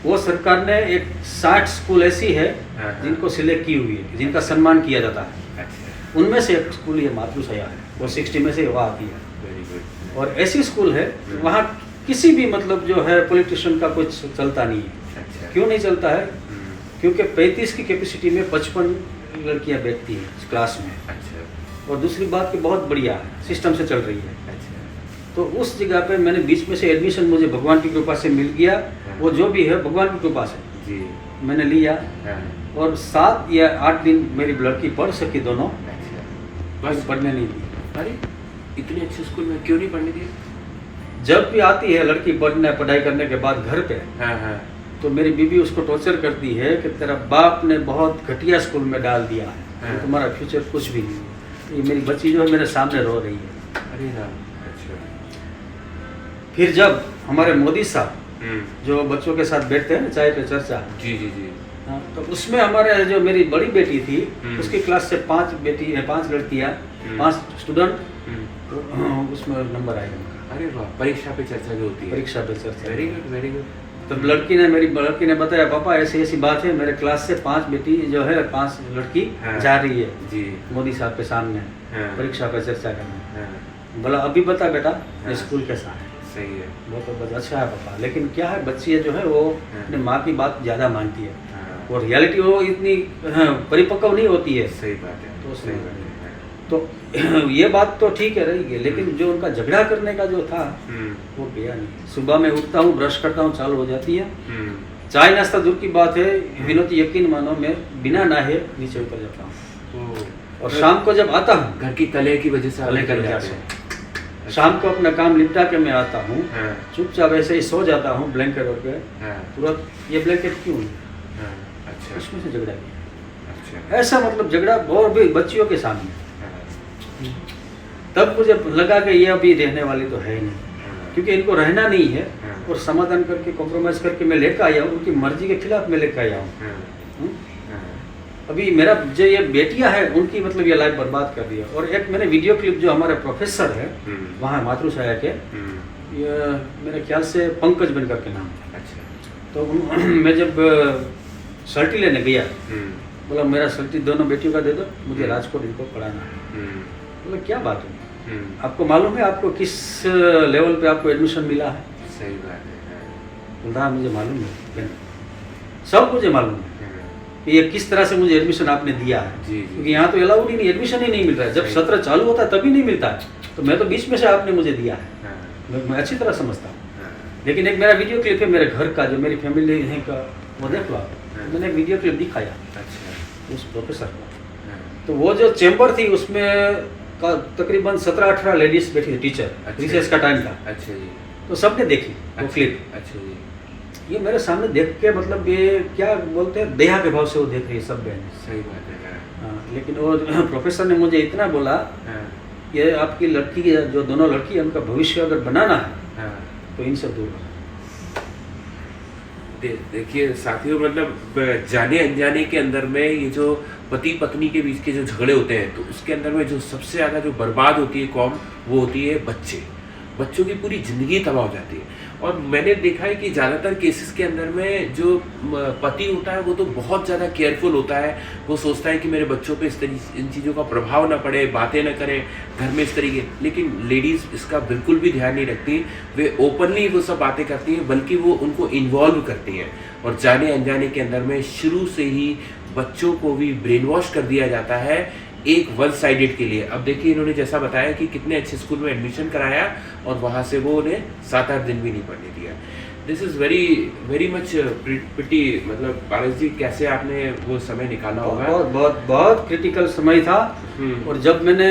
वो सरकार ने एक 60 स्कूल ऐसी है जिनको सिलेक्ट की हुई है, जिनका सम्मान किया जाता है। अच्छा। उनमें से एक स्कूल ये मातृछाया है, वो 60 में से वहाँ आती है। Very good. और ऐसी स्कूल है वहाँ किसी भी मतलब जो है पॉलिटिशियन का कुछ चलता नहीं है। अच्छा। क्यों नहीं चलता है? क्योंकि 35 की कैपेसिटी में 55 लड़कियां बैठती हैं इस क्लास में। अच्छा। और दूसरी बात कि बहुत बढ़िया सिस्टम से चल रही है। अच्छा। तो उस जगह पे मैंने बीच में से एडमिशन मुझे भगवान की कृपा से मिल गया। वो जो भी है भगवान की कृपा से जी मैंने लिया। और 7 या 8 दिन मेरी लड़की पढ़ सकी दोनों। अच्छा। बस पढ़ने नहीं दी। अरे इतने अच्छे स्कूल में क्यों नहीं पढ़ने दिया? जब भी आती है लड़की पढ़ाई करने के बाद घर पे, तो मेरी बीबी उसको टॉर्चर करती है कि तेरा बाप ने बहुत घटिया स्कूल में डाल दिया है, तो तुम्हारा फ्यूचर कुछ भी नहीं है। ये मेरी बच्ची जो है मेरे सामने रो रही है। अरे राम। अच्छा। फिर जब हमारे मोदी साहब जो बच्चों के साथ बैठते हैं ना चाय पे चर्चा। जी जी जी। हाँ, तो उसमें हमारे जो मेरी बड़ी बेटी थी उसकी क्लास से 5 लड़कियाँ 5 स्टूडेंट उसमें नंबर आए उनका। अरे वाह, परीक्षा पे चर्चा जो होती है। परीक्षा पे चर्चा। Very good very good. तो मेरी लड़की ने बताया पापा ऐसी बात है, मेरे क्लास से 5 बेटी जो है 5 लड़की जा रही है जी मोदी साहब के सामने परीक्षा पर चर्चा करने। बोला अभी बता बेटा स्कूल कैसा है। सही है, वो तो बस अच्छा है पापा, लेकिन क्या है बच्ची जो है वो अपने माँ की बात ज़्यादा मानती है और रियलिटी वो इतनी परिपक्व नहीं होती है। सही बात है, तो सही बात है। तो ये बात तो ठीक है रही है, लेकिन जो उनका झगड़ा करने का जो था वो गया नहीं। सुबह में उठता हूँ, ब्रश करता हूँ, चालू हो जाती है चाय नाश्ता दूर की बात है, विनोद यकीन मानो मैं बिना नहाए नीचे उतर जाता हूँ। और शाम को जब आता हूँ घर की कले की वजह से कले कर जाते हैं, शाम को अपना काम निपटा के मैं आता हूँ, चुपचाप ऐसे ही सो जाता हूँ ब्लैंकेट ओढ़ के, तुरंत ये ब्लैंकेट क्यों? अच्छा, उसमें से झगड़ा किया। अच्छा, ऐसा मतलब झगड़ा और भी बच्चियों के सामने। तब मुझे लगा कि ये अभी रहने वाली तो है नहीं, क्योंकि इनको रहना नहीं है और समाधान करके कॉम्प्रोमाइज करके मैं लेकर आया हूँ, उनकी मर्जी के खिलाफ मैं लेकर आया हूँ। अभी मेरा जो ये बेटियां हैं उनकी मतलब ये लाइफ बर्बाद कर दिया। और एक मैंने वीडियो क्लिप जो हमारे प्रोफेसर है वहाँ मातृछाया के, ये मेरे ख्याल से पंकज बनकर के नाम है। अच्छा। तो मैं जब सर्टी लेने गया, बोला मेरा सर्टी दोनों बेटियों का दे दो, मुझे राजकोट इनको पढ़ाना है। बोला क्या बात है, आपको मालूम है आपको किस लेवल पे आपको एडमिशन मिला है? सही बात है। बोला मुझे मालूम है, सब मुझे मालूम है कि ये किस तरह से मुझे एडमिशन आपने दिया है, क्योंकि यहाँ तो अलाउड ही नहीं, एडमिशन ही नहीं मिल रहा है। जब सत्र चालू होता है तभी नहीं मिलता है, तो मैं तो बीच में से आपने मुझे दिया है, मैं अच्छी तरह समझता हूँ। लेकिन एक मेरा वीडियो क्लिप है मेरे घर का, जो मेरी फैमिली है का, वो देख लो आप, मैंने एक वीडियो क्लिप दिखाया उस प्रोफेसर को। तो वो जो चैम्बर थी उसमें का तकरीबन 17-18 लेडीज बैठी थी, टीचर, रिसेस का टाइम था। अच्छा जी। तो सबने देखी वो क्लिप। अच्छा जी। ये मेरे सामने देख के मतलब ये क्या बोलते हैं दया के भाव से वो देख रही है सब बहन। सही बात है। हाँ, लेकिन वो प्रोफेसर ने मुझे इतना बोला, ये आपकी लड़की जो दोनों लड़की है उनका भविष्य अगर बनाना है तो इनसे दूर रहो। देखिए साथियों, मतलब जाने अनजाने के अंदर में ये जो पति पत्नी के बीच के जो झगड़े होते हैं, तो उसके अंदर में जो सबसे ज़्यादा जो बर्बाद होती है कौम, वो होती है बच्चों की पूरी ज़िंदगी तबाह हो जाती है। और मैंने देखा है कि ज़्यादातर केसेस के अंदर में जो पति होता है वो तो बहुत ज़्यादा केयरफुल होता है, वो सोचता है कि मेरे बच्चों पे इन चीज़ों का प्रभाव ना पड़े, बातें ना करें घर में इस तरीके। लेकिन लेडीज़ इसका बिल्कुल भी ध्यान नहीं रखती, वे ओपनली वो सब बातें करती हैं, बल्कि वो उनको इन्वॉल्व करती हैं। और जाने अनजाने के अंदर में शुरू से ही बच्चों को भी ब्रेन वॉश कर दिया जाता है एक वन साइडेड के लिए। अब देखिए इन्होंने जैसा बताया कि कितने अच्छे स्कूल में एडमिशन कराया और वहाँ से वो उन्हें 7-8 दिन भी नहीं पढ़ने दिया। This is very very much pity. मतलब पारस जी, कैसे आपने वो समय निकाला होगा? बहुत बहुत बहुत क्रिटिकल समय था। और जब मैंने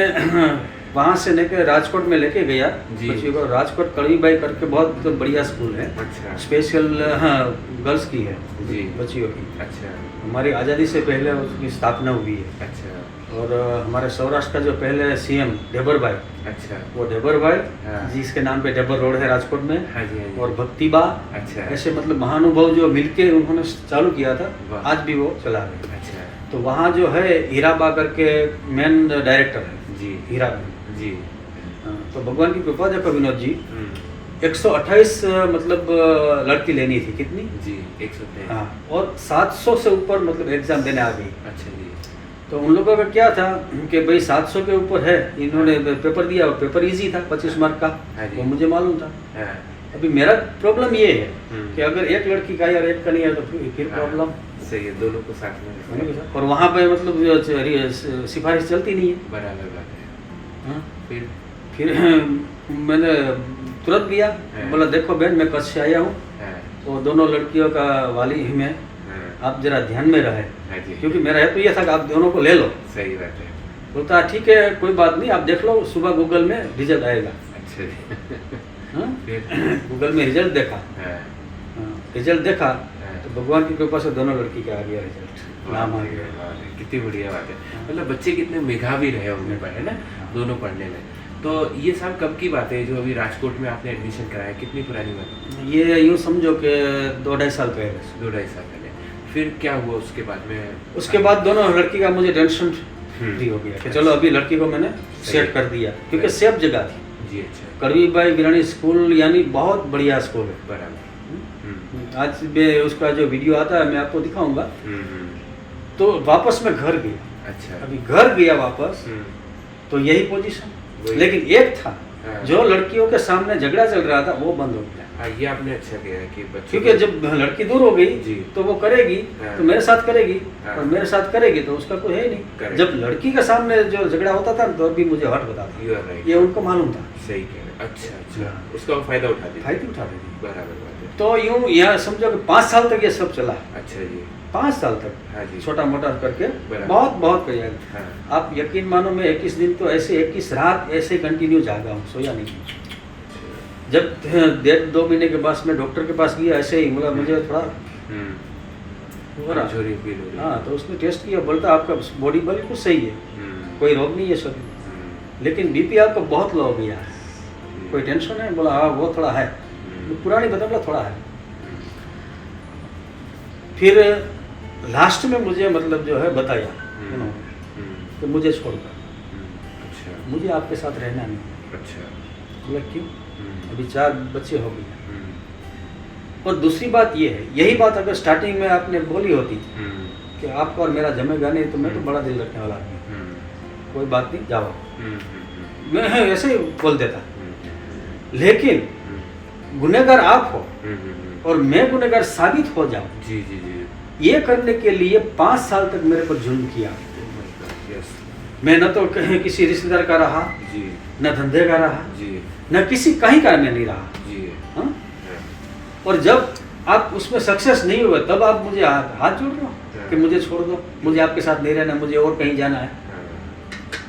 वहाँ से लेकर राजकोट में लेके गया बच्चियों को, राजकोट कड़वीबाई करके बहुत बढ़िया स्कूल है। अच्छा। स्पेशल गर्ल्स की है जी, बच्चियों की। अच्छा। हमारी आज़ादी से पहले उसकी स्थापना हुई है। अच्छा। और हमारे सौराष्ट्र का जो पहले CM डेबर भाई, अच्छा, वो डेबर भाई हाँ। जिसके नाम पे डेबर रोड है राजकोट में, हाँ जी, हाँ जी। और भक्तिबा, अच्छा। ऐसे मतलब महानुभव जो मिलके उन्होंने चालू किया था, वाह। आज भी वो चला रहे। अच्छा। तो वहाँ जो है हीराबा करके मेन डायरेक्टर है जी, हीराबा जी। तो भगवान की कृपा देखो विनोद जी, 128 मतलब लड़की लेनी थी, कितनी जी? 123। हाँ, और 700 से ऊपर मतलब एग्जाम देने आ गई। अच्छा जी। तो उन लोगों का क्या था कि भाई 700 के ऊपर है, इन्होंने पेपर दिया, पेपर इजी था 25 मार्क का, वो मुझे मालूम था। हाँ। अभी मेरा प्रॉब्लम ये है कि अगर एक लड़की का या एक का नहीं है तो फिर प्रॉब्लम। सही है, दोनों को साथ में रखना है। और वहाँ पे मतलब सिफारिश चलती नहीं है। बराबर बात है। हाँ? फिर मैंने तुरंत गया, बोला देखो बहन मैं कच्छ से आया हूँ, तो दोनों लड़कियों का वाली ही मैं, आप जरा ध्यान में रहे, क्योंकि मेरा है तो ये था कि आप दोनों को ले लो। सही बात है। बोलता ठीक है कोई बात नहीं, आप देख लो, सुबह गूगल में रिजल्ट आएगा। अच्छा जी। हाँ? फिर गूगल में रिजल्ट देखा, हाँ। रिजल्ट देखा तो भगवान की कृपा से दोनों लड़की का आ गया रिजल्ट, नाम आ गया। कितनी बढ़िया बात है। मतलब बच्चे कितने मेधावी रहे होंगे पर, है ना, दोनों पढ़ने में। तो ये सब कब की बात है जो अभी राजकोट में आपने एडमिशन कराया, कितनी पुरानी बात है? ये यूँ समझो कि 2-2.5 साल पहले। 2-2.5 साल पहले। फिर क्या हुआ उसके बाद में? उसके बाद दोनों लड़की का मुझे टेंशन फ्री हो गया कि चलो अभी लड़की को मैंने सेट कर दिया, क्योंकि सेफ जगह थी जी। अच्छा। कड़वी बाई बिरानी स्कूल यानी बहुत बढ़िया स्कूल है। बराबर। आज मैं उसका जो वीडियो आता है मैं आपको दिखाऊंगा। तो वापस मैं घर गया। अच्छा। अभी घर गया वापस तो यही पोजीशन, लेकिन एक था जो लड़कियों के सामने झगड़ा चल रहा था वो बंद हो गया। हाँ, ये आपने अच्छा किया कि बच्चे, क्योंकि जब लड़की दूर हो गई जी तो वो करेगी तो मेरे साथ करेगी, और मेरे साथ करेगी तो उसका कोई है ही नहीं। जब लड़की के सामने जो झगड़ा होता था तो अभी मुझे हट बताता, ये उनको मालूम था। सही कह रहे। अच्छा अच्छा, उसका वो फायदा उठाते थे। बराबर बात है। तो यूँ यहाँ समझो कि 5 साल तक ये सब चला। अच्छा जी। 5 साल तक। हाँ जी। छोटा मोटा करके बराबर। बहुत किया। हाँ। आप यकीन मानो मैं 21 दिन तो ऐसे 21 रात ऐसे कंटिन्यू जागा हूँ, सोया नहीं। जब 1.5-2 महीने के बाद मैं डॉक्टर के पास गया, ऐसे ही बोला मुझे थोड़ा हो रहा। हाँ, तो उसने टेस्ट किया, बोलता आपका बॉडी बिल्कुल सही है, कोई रोग नहीं है शरीर, लेकिन बीपी आपका बहुत लो हो गया है, कोई टेंशन है? बोला हाँ वो थोड़ा है, पुरानी बता बोला थोड़ा है। फिर लास्ट में मुझे मतलब जो है बताया कि मुझे छोड़कर मुझे आपके साथ रहना नहीं। अच्छा। बोला क्यों? अभी 4 बच्चे हो गए। और दूसरी बात ये है, यही बात अगर स्टार्टिंग में आपने बोली होती कि आपका और मेरा जमेगा नहीं तो मैं तो बड़ा दिल रखने वाला आदमी, कोई बात नहीं जाओ, मैं ऐसे ही बोल देता। लेकिन गुनहगार आप हो और मैं गुनहगार साबित हो जाऊं, जी जी जी, ये करने के लिए 5 साल तक मेरे पर जुल्म किया। मैं न तो किसी रिश्तेदार का रहा जी, न धंधे का रहा जी, न किसी कहीं का मैं नहीं रहा जी। हाँ? और जब आप उसमें सक्सेस नहीं हुए तब आप मुझे हाथ जोड़ रहे हो कि मुझे छोड़ दो, मुझे आपके साथ नहीं रहना, मुझे और कहीं जाना है।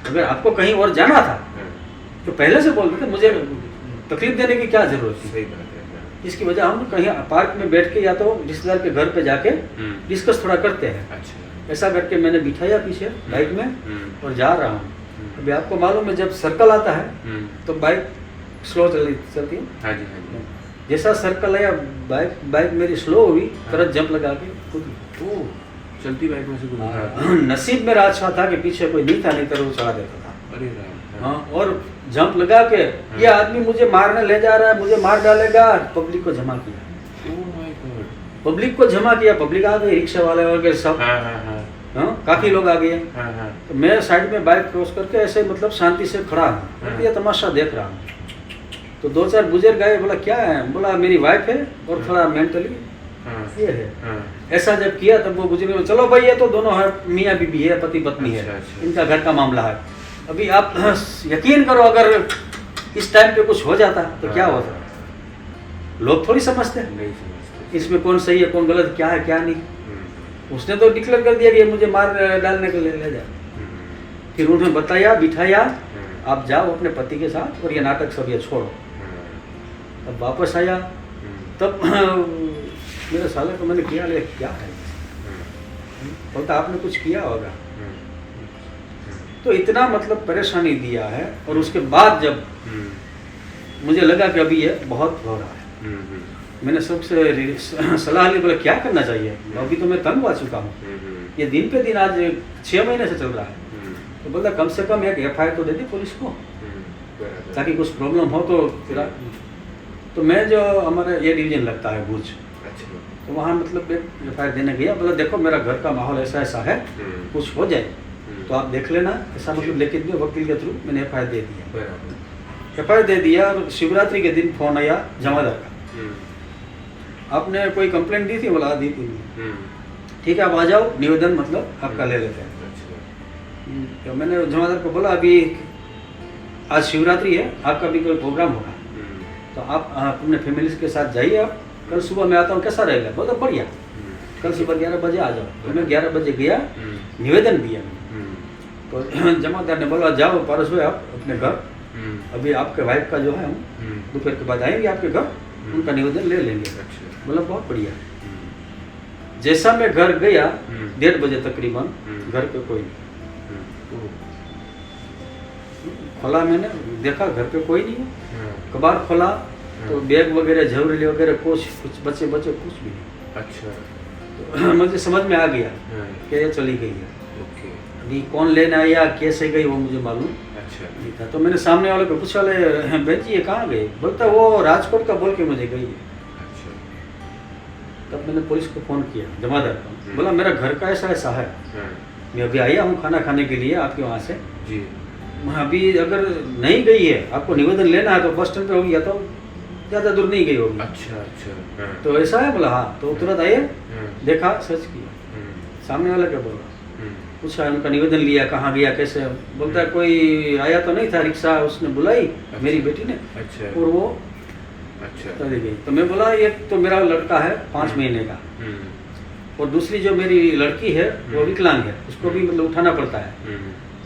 अगर आपको कहीं और जाना था तो पहले से बोल देते, मुझे तकलीफ देने की क्या जरूरत थी? सही बात है। इसकी वजह हम कहीं पार्क में बैठ के या तो रिश्तेदार के घर पे जाके डिस्कस थोड़ा करते हैं। अच्छा। ऐसा करके मैंने बिठाया पीछे बाइक में और जा रहा हूँ। अभी आपको मालूम है जब सर्कल आता है तो बाइक स्लो चलती है। हाँ जी, हाँ जी। जैसा सर्कल आया बाइक मेरी स्लो हुई, तुरंत जंप लगा के कूद गई। चलती बाइक में से कूद। नसीब मेरा अच्छा था कि पीछे कोई नहीं था, नहीं तो वो चला देता था। अरे राम। हाँ, और जंप लगा के ये आदमी मुझे मारने ले जा रहा है, मुझे मार डालेगा। पब्लिक को जमा किया, ओह माय गॉड। पब्लिक को जमा किया, पब्लिक आ गई, रिक्शा वाले वगैरह सब। हाँ, काफी लोग आ गए। तो मैं साइड में बाइक क्रॉस करके ऐसे मतलब शांति से खड़ा हूँ, ये तमाशा देख रहा हूँ। तो 2-4 बुजुर्ग आए, बोला क्या है? बोला मेरी वाइफ है और थोड़ा मेंटली ये है। ऐसा जब किया तब वो बुजुर्ग में, चलो भाई ये तो दोनों है, मियाँ बीबी है, पति पत्नी है, इनका घर का मामला है। अभी आप यकीन करो अगर इस टाइम पे कुछ हो जाता तो क्या होता? लोग थोड़ी समझते हैं इसमें कौन सही है कौन गलत, क्या है क्या नहीं। उसने तो डिक्लेयर कर दिया कि ये मुझे मार डालने के लिए ले जा। फिर उन्होंने बताया, बिठाया, आप जाओ अपने पति के साथ और ये नाटक सब ये छोड़ो। तब वापस आया, तब मेरे साले को मैंने किया, ले क्या है? बोलता आपने कुछ किया होगा। तो इतना मतलब परेशानी दिया है। और उसके बाद जब मुझे लगा कि अभी ये बहुत हो रहा है, मैंने सबसे सलाह ली, बोला क्या करना चाहिए? अभी तो मैं तंग आ चुका हूँ, ये दिन पे दिन आज 6 महीने से चल रहा है। तो बोला कम से कम एक FIR तो दे दी पुलिस को, ताकि कुछ प्रॉब्लम हो तो फिर। तो मैं जो हमारा ये डिवीजन लगता है भुज, तो वहाँ मतलब एक FIR देने गया। बोला देखो मेरा घर का माहौल ऐसा ऐसा है, कुछ हो जाए तो आप देख लेना, ऐसा मतलब लेके दिया वकील के थ्रू। मैंने FIR दे दिया, FIR दे दिया। और शिवरात्रि के दिन फोन आया जमादार का, आपने कोई कंप्लेंट दी थी? बोला दी थी। ठीक है आप आ जाओ, निवेदन मतलब आपका ले लेते हैं। तो मैंने जमादार को बोला अभी आज शिवरात्रि है, आपका भी कोई प्रोग्राम होगा तो आप अपने फैमिली के साथ जाइए, आप कल सुबह मैं आता हूँ, कैसा रहेगा? बोला बढ़िया, कल सुबह 11 बजे आ जाओ। तो मैं 11 बजे गया, निवेदन दिया। तो जमादार ने बोला जाओ पारस भाई आप अपने घर, अभी आपके वाइफ का जो है हम दोपहर के बाद आएंगे आपके घर, उनका निवेदन ले लेंगे। बोला बहुत बढ़िया। जैसा मैं घर गया 1:30 बजे तकरीबन, घर पे कोई नहीं। खोला मैंने, देखा घर पे कोई नहीं है। हाँ, कबाड़ खोला तो हाँ। बैग वगैरह झवरेली वगैरह कुछ बचे कुछ भी नहीं। अच्छा। तो मुझे समझ में आ गया हाँ, कि ये चली गई है। ओके। अभी कौन लेने आया कैसे गई वो मुझे मालूम अच्छा। नहीं था। तो मैंने सामने वाले को पूछा, वाले बहन जी ये कहाँ गए? बोलता वो राजकोट का बोल के मुझे गई है। अच्छा। तब मैंने पुलिस को फ़ोन किया, जमादार को, बोला मेरा घर का ऐसा है, हाँ, मैं अभी आया हूँ खाना खाने के लिए आपके वहाँ से, जी। अभी अगर नहीं गई है, आपको निवेदन लेना है तो बस स्टैंड पे होगी या तो ज़्यादा दूर नहीं गई होगी। अच्छा अच्छा। हाँ, तो ऐसा है? बोला हाँ। तो तुरंत आइए, हाँ, देखा, सर्च किया। सामने वाला क्या बोला, पूछा उनका निवेदन लिया, कहाँ गया कैसे? बोलता है कोई आया तो नहीं था, रिक्शा उसने बुलाई मेरी बेटी ने अच्छा। और वो अच्छा। चली गई। तो मैं बोला ये तो मेरा लड़का है 5 महीने का, और दूसरी जो मेरी लड़की है वो विकलांग है, उसको भी मतलब उठाना पड़ता है,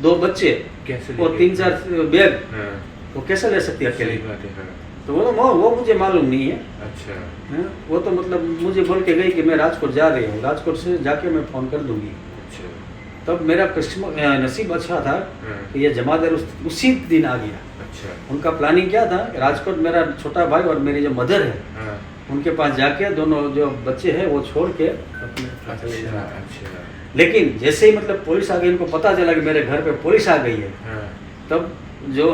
2 बच्चे कैसे और 3-4 बैग, हाँ, वो कैसे ले सकती है सही अकेले? बात है। हाँ, तो बोला वो मुझे मालूम नहीं है। अच्छा। हैं? वो तो मतलब मुझे बोल के गई कि मैं राजकोट जा रही हूँ, राजकोट से जाके मैं फ़ोन कर दूंगी। अच्छा। तब मेरा नसीब अच्छा था हाँ, कि ये जमादार उसी दिन आ गया। अच्छा। उनका प्लानिंग क्या था, राजकोट मेरा छोटा भाई और मेरी जो मदर है हाँ, उनके पास जाके दोनों जो बच्चे हैं वो छोड़ के अपने पास चले अच्छा। जाना। अच्छा। लेकिन जैसे ही मतलब पुलिस आ गई, इनको पता चला कि मेरे घर पे पुलिस आ गई है, हाँ, तब जो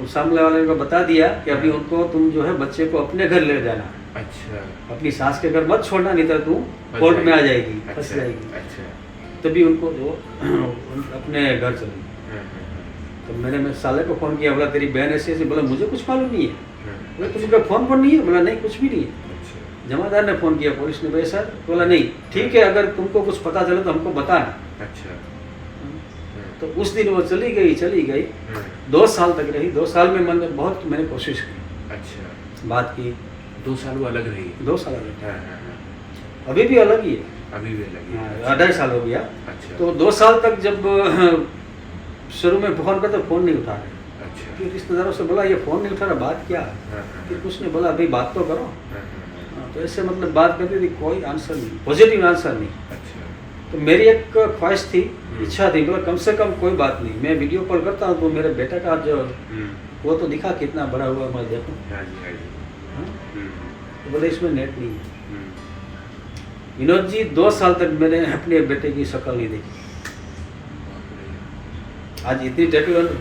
सामने वाले को बता दिया कि अभी उनको तुम जो है बच्चे को अपने घर ले जाना, अच्छा। अपनी सास के घर मत छोड़ना, नहीं तो तू कोर्ट में आ जाएगी, फंस अच्छा, जाएगी। अच्छा। तभी उनको जो अपने घर चली। हाँ, हाँ, तो मैंने मैं साले को फ़ोन किया, बोला तेरी बहन ऐसी ऐसी, बोला मुझे कुछ मालूम नहीं है। हाँ, बोला तुमका फ़ोन पर नहीं है? बोला नहीं कुछ भी नहीं है। अच्छा। जमादार ने फ़ोन किया, पुलिस ने, भाई सर, बोला नहीं ठीक है, अगर तुमको कुछ पता चले तो हमको बताना। अच्छा। तो उस दिन वो चली गई। हाँ, 2 साल तक रही। 2 साल में मैंने कोशिश की, अच्छा। बात की। 2 साल वो अलग रही। 2 साल अलग, हाँ, हाँ, हाँ, अभी भी अलग ही है। अभी भी अलग ही है। 2.5 साल हो गया। अच्छा। तो 2 साल तक जब शुरू में फ़ोन करते फ़ोन नहीं उठा रहे, अच्छा। फिर रिश्तेदारों से बोला ये फ़ोन नहीं उठा रहा, बात क्या है? हाँ, हाँ, फिर कुछ ने बोला अभी बात तो करो। हाँ, हाँ, तो ऐसे मतलब बात करती थी, कोई आंसर नहीं, पॉजिटिव आंसर नहीं। अच्छा। तो मेरी एक ख्वाहिश थी, इच्छा थी, बोला कम से कम कोई बात नहीं, मैं वीडियो कॉल करता हूँ तो मेरे बेटे का जो वो तो दिखा कितना बड़ा हुआ, मैं देखूँ। हाँ जी, हाँ जी। हाँ? तो बोले इसमें नेट नहीं है। हम्म, विनोद जी 2 साल तक मैंने अपने बेटे की शक्ल नहीं देखी। आज इतनी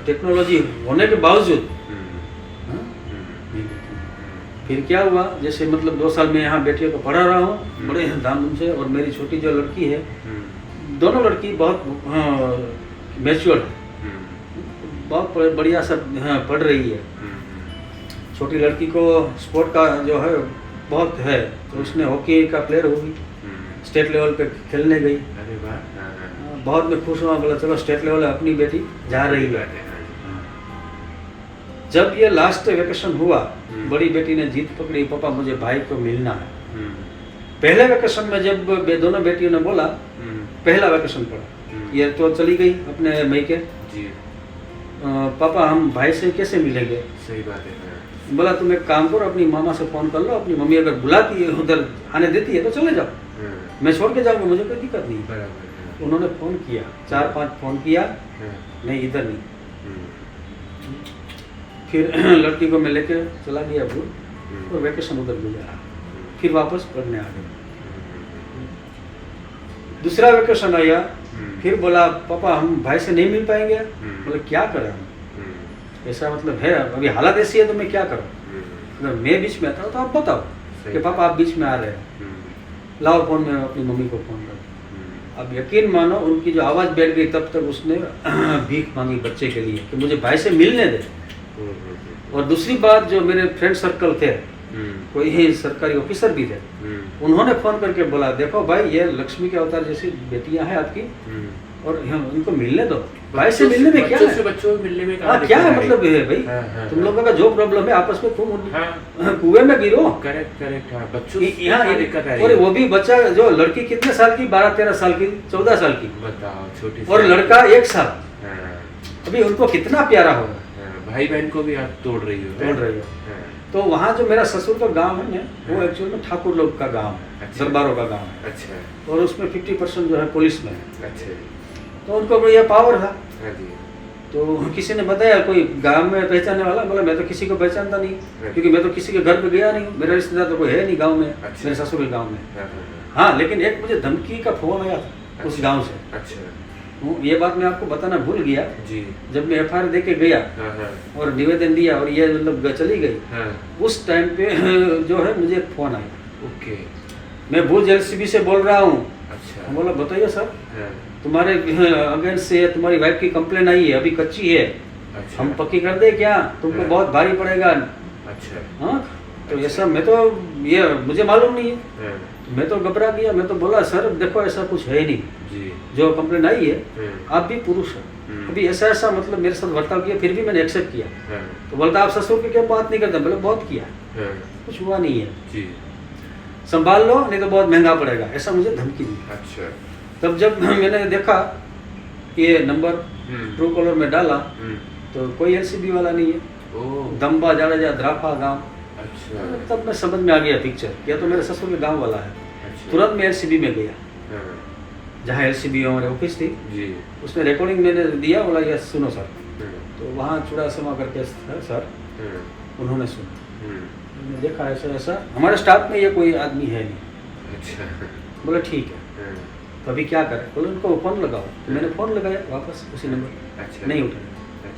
टेक्नोलॉजी होने के बावजूद हाँ? नहीं देखी। फिर क्या हुआ, जैसे मतलब 2 साल में यहाँ बेटियों को पढ़ा रहा हूँ बड़े धामधूम से, और मेरी छोटी जो लड़की है, दोनों लड़की बहुत मैच्योर है, बहुत बढ़िया सब पढ़ रही है। छोटी लड़की को स्पोर्ट का जो है बहुत है, तो उसने हॉकी का प्लेयर होगी, स्टेट लेवल पे खेलने गई। अरे वाह। हाँ, हाँ, बहुत मैं खुश हुआ, बोला चलो स्टेट लेवल अपनी बेटी जा रही है। हाँ, जब ये लास्ट वेकेशन हुआ, हम्म। बड़ी बेटी ने जीत पकड़ी, पापा मुझे भाई को मिलना है। हम्म, पहले वेकेशन में जब दोनों बेटियों ने बोला, हम्म, पहला वेकेशन पड़ा, हम्म। ये तो चली गई अपने मैके, जी, पापा हम भाई से कैसे मिलेंगे? सही बात है। हाँ, बोला तुम एक काम करो, अपनी मामा से फ़ोन कर लो, अपनी मम्मी अगर बुलाती है उधर आने देती है तो चले जाओ, हाँ, मैं छोड़ के जाऊँगा, मुझे कोई दिक्कत नहीं। बराबर है। उन्होंने फ़ोन किया, 4-5 फ़ोन किया, हाँ, नहीं इधर नहीं। हम्म, फिर लड़की को मैं लेके चला गया दूर, हम्म, और वेकेशन उधर गुजारा। फिर वापस पढ़ने आ गए। दूसरा वेकेशन आया, फिर बोला पापा हम भाई से नहीं मिल पाएंगे। बोले क्या करें हम, ऐसा मतलब है, अभी हालात ऐसी है तो मैं क्या करूँ? अगर मैं बीच में आता हूँ तो आप बताओ कि पापा आप बीच में आ रहे हैं, लाओ फ़ोन में अपनी मम्मी को फ़ोन कर। अब यकीन मानो उनकी जो आवाज़ बैठ गई, तब तक उसने भीख मांगी बच्चे के लिए कि मुझे भाई से मिलने दे। और दूसरी बात, जो मेरे फ्रेंड सर्कल थे, कोई ही सरकारी ऑफिसर भी थे, उन्होंने फ़ोन करके बोला देखो भाई ये लक्ष्मी के अवतार जैसी बेटियां हैं आपकी, और हम उनको मिलने दो। भाई से मिलने में क्या है? बच्चों से मिलने में हाँ क्या है मतलब है भाई? हाँ, हाँ, तुम लोगों का जो प्रॉब्लम है आपस में तुम हाँ, कुएं में गिरो। Correct correct. हाँ, बच्चों यहाँ की दिक्कत है। और वो भी बच्चा, जो लड़की कितने साल की, 12-13 साल की, 14 साल की, बताओ, छोटी और लड़का 1 साल। हाँ, अभी उनको कितना प्यारा होगा। हाँ, भाई बहन को भी आप तोड़ रही हो। तोड़ रही हो। हाँ, तो वहाँ जो मेरा ससुर का गांव है ना, वो एक्चुअल में ठाकुर लोग का गांव है, अच्छा। दरबारों का गांव है, अच्छा और उसमें 50% जो है पुलिस में है, अच्छा। तो उनको ये पावर था। हाँ जी। तो किसी ने बताया कोई गांव में पहचानने वाला, बोला मैं तो किसी को पहचानता नहीं, क्योंकि मैं तो किसी के घर पे गया नहीं, मेरा रिश्तेदार तो कोई है नहीं गांव में, मेरे ससुर के गांव में। हाँ, लेकिन एक मुझे धमकी का फोन आया था उस गांव से। अच्छा, ये बात मैं आपको बताना भूल गया जी। जब मैं FIR दे के गया और निवेदन दिया और ये मतलब चली गई, उस टाइम पे जो है मुझे फोन आया। ओके, मैं भूज LCB से बोल रहा हूँ। अच्छा, बोला बताइए सर, तुम्हारे अगेंस्ट से तुम्हारी वाइफ की कंप्लेन आई है, अभी कच्ची है। अच्छा, हम पक्की कर दे क्या, तुमको बहुत भारी पड़ेगा। अच्छा, हाँ, तो ऐसा मैं तो ये मुझे मालूम नहीं है, मैं तो घबरा गया। मैं तो बोला सर देखो ऐसा कुछ है नहीं जी, जो कंप्लेन आई है, आप भी पुरुष हो, अभी ऐसा ऐसा मतलब मेरे साथ बर्ताव किया, फिर भी मैंने एक्सेप्ट किया। तो बोलता आप ससुर की क्या बात नहीं करते, बोले बहुत किया, कुछ हुआ नहीं है जी, संभाल लो नहीं तो बहुत महंगा पड़ेगा, ऐसा मुझे धमकी दी। अच्छा, तब जब मैंने देखा ये नंबर ट्रू कॉलर में डाला तो कोई LCB वाला नहीं है, दम्बा जाड़ेजा द्राफा गांव। अच्छा, तब मैं समझ में आ गया पिक्चर, या तो मेरे ससुर के गांव वाला है। अच्छा, तुरंत मैं LCB में गया, जहाँ LCB हमारे ऑफिस थी जी, उसमें रिकॉर्डिंग मैंने दिया, बोला ये सुनो सर, तो वहाँ चूड़ा समा करके सर उन्होंने सुना, मैंने देखा ऐसा ऐसा हमारे स्टाफ में ये कोई आदमी है नहीं। अच्छा, बोले ठीक है, तो अभी क्या करें, बोले उनको फ़ोन लगाओ। तो मैंने फ़ोन लगाया वापस उसी नंबर। अच्छा, नहीं उठाया।